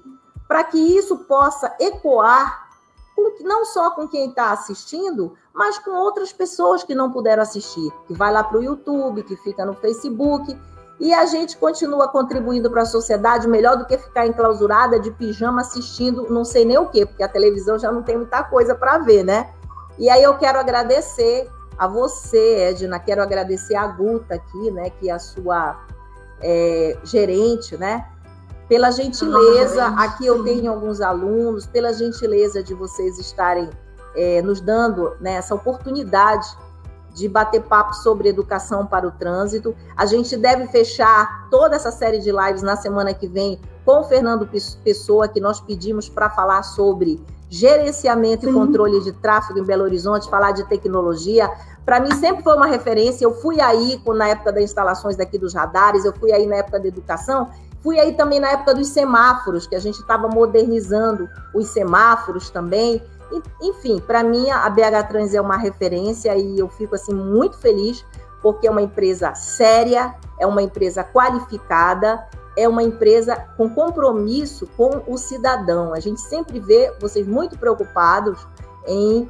para que isso possa ecoar, não só com quem está assistindo, mas com outras pessoas que não puderam assistir, que vai lá para o YouTube, que fica no Facebook, e a gente continua contribuindo para a sociedade melhor do que ficar enclausurada de pijama assistindo não sei nem o quê, porque a televisão já não tem muita coisa para ver, né? E aí eu quero agradecer a você, Edna, quero agradecer a Guta aqui, né, que é a sua gerente, né? Pela gentileza, aqui eu tenho alguns alunos, pela gentileza de vocês estarem nos dando, né, essa oportunidade de bater papo sobre educação para o trânsito. A gente deve fechar toda essa série de lives na semana que vem com o Fernando Pessoa, que nós pedimos para falar sobre gerenciamento e controle de tráfego em Belo Horizonte, falar de tecnologia. Para mim sempre foi uma referência. Eu fui aí na época das instalações daqui dos radares, eu fui aí na época da educação, fui aí também na época dos semáforos, que a gente estava modernizando os semáforos também. Enfim, para mim a BH Trans é uma referência e eu fico assim muito feliz porque é uma empresa séria, é uma empresa qualificada, é uma empresa com compromisso com o cidadão. A gente sempre vê vocês muito preocupados em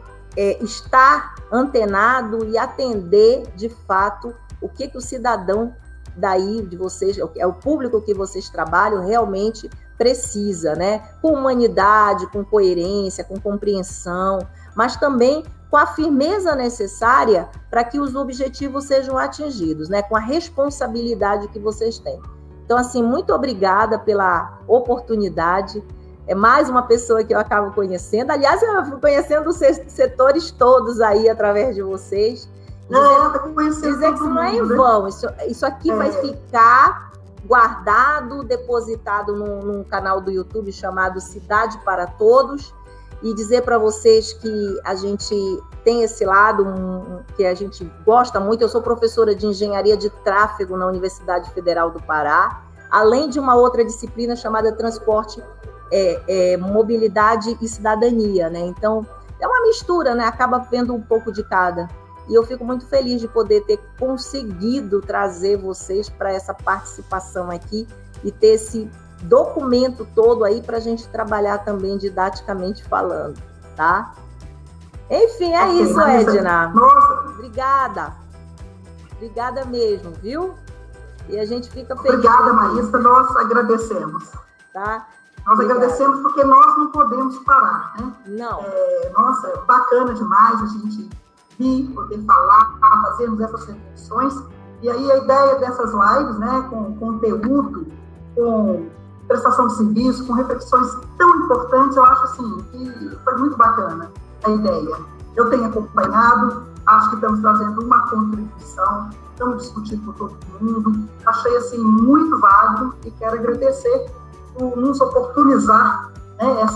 estar antenado e atender de fato o que o cidadão daí de vocês, é o público que vocês trabalham, realmente precisa, né? Com humanidade, com coerência, com compreensão, mas também com a firmeza necessária para que os objetivos sejam atingidos, né? Com a responsabilidade que vocês têm. Então, assim, muito obrigada pela oportunidade. É mais uma pessoa que eu acabo conhecendo. Aliás, eu fui conhecendo os setores todos aí através de vocês. Dizer que isso não é em vão. Isso aqui vai ficar guardado, depositado num canal do YouTube chamado Cidade para Todos, e dizer para vocês que a gente tem esse lado que a gente gosta muito. Eu sou professora de Engenharia de Tráfego na Universidade Federal do Pará, além de uma outra disciplina chamada Transporte, Mobilidade e Cidadania, né? Então, é uma mistura, né? Acaba vendo um pouco de cada. E eu fico muito feliz de poder ter conseguido trazer vocês para essa participação aqui e ter esse documento todo aí para a gente trabalhar também didaticamente falando, tá? Enfim, é isso, Edna. Nossa. Obrigada mesmo, viu? E a gente fica feliz. Obrigada, Marisa. Nós agradecemos. Tá? Nós agradecemos porque nós não podemos parar, né? Não. Nossa, bacana demais a gente poder falar, fazermos essas reflexões. E aí a ideia dessas lives, né, com conteúdo, com prestação de serviço, com reflexões tão importantes, eu acho assim, que foi muito bacana a ideia. Eu tenho acompanhado, acho que estamos trazendo uma contribuição, estamos discutindo com todo mundo, achei assim muito válido e quero agradecer por nos oportunizar, né,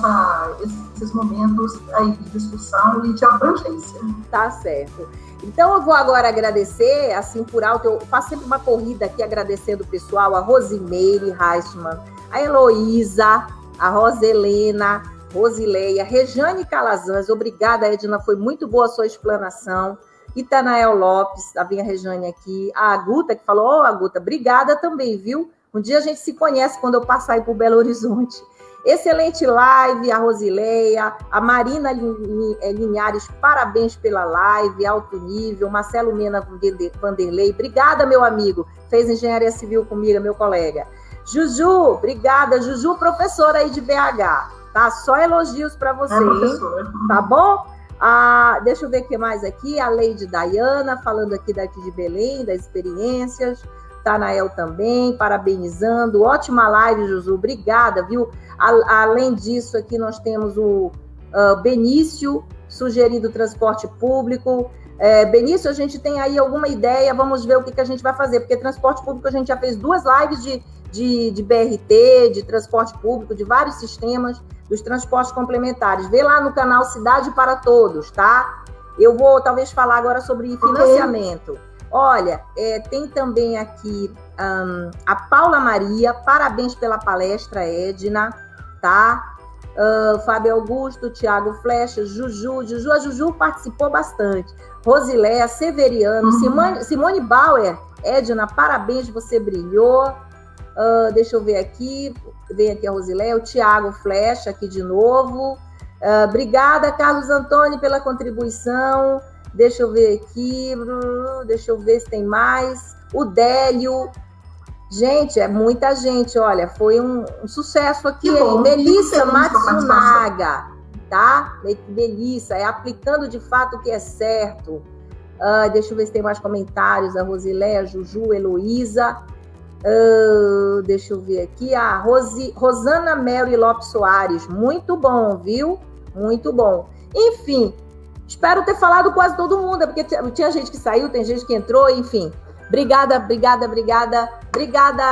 esses momentos aí de discussão e de abrangência. Tá certo. Então eu vou agora agradecer, assim por alto, eu faço sempre uma corrida aqui agradecendo o pessoal, a Rosimeire Reichmann, a Heloísa, a Roselena, Rosileia, Rejane Calazans, obrigada, Edna, foi muito boa a sua explanação. Itanael Lopes, tá bem a Rejane aqui, a Aguta que falou, Aguta, obrigada também, viu? Um dia a gente se conhece quando eu passar aí por Belo Horizonte. Excelente live, a Rosileia, a Marina Linhares, parabéns pela live, alto nível, Marcelo Mena Vanderlei, obrigada, meu amigo, fez engenharia civil comigo, meu colega. Juju, obrigada, Juju, professora aí de BH, tá? Só elogios para você, hein? Tá bom? Deixa eu ver o que mais aqui, a Leide Dayana, falando aqui daqui de Belém, das experiências, Tanael também, parabenizando, ótima live, Juju, obrigada, viu? Além disso, aqui nós temos o Benício, sugerindo transporte público. Benício, a gente tem aí alguma ideia, vamos ver o que a gente vai fazer, porque transporte público a gente já fez 2 lives de BRT, de transporte público, de vários sistemas, dos transportes complementares. Vê lá no canal Cidade para Todos, tá? Eu vou talvez falar agora sobre financiamento. Okay. Olha, tem também aqui a Paula Maria, parabéns pela palestra, Edna, tá? Fábio Augusto, Tiago Flecha, Juju, a Juju participou bastante. Rosiléia, Severiano, Simone Bauer, Edna, parabéns, você brilhou. Deixa eu ver aqui, vem aqui a Rosiléia, o Tiago Flecha aqui de novo. Obrigada, Carlos Antônio, pela contribuição. Deixa eu ver aqui, deixa eu ver se tem mais. O Délio. Gente, é muita gente, olha, foi um sucesso aqui, hein? Melissa Matsunaga, tá? Melissa, aplicando de fato o que é certo. Deixa eu ver se tem mais comentários. A Rosiléia, Juju, Heloísa. Deixa eu ver aqui. A Rosana Mary Lopes Soares, muito bom, viu? Muito bom. Enfim, Espero ter falado quase todo mundo, porque tinha gente que saiu, tem gente que entrou, enfim. Obrigada,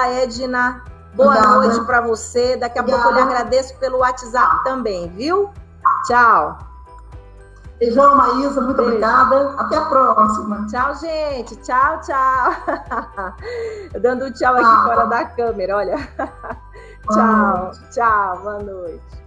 Edna. Boa noite para você. Daqui a pouco eu lhe agradeço pelo WhatsApp também, viu? Tchau. Beijão, Maísa. Muito obrigada. Até a próxima. Tchau, gente. Tchau. Dando um tchau aqui fora da câmera, olha. Tchau. Boa noite.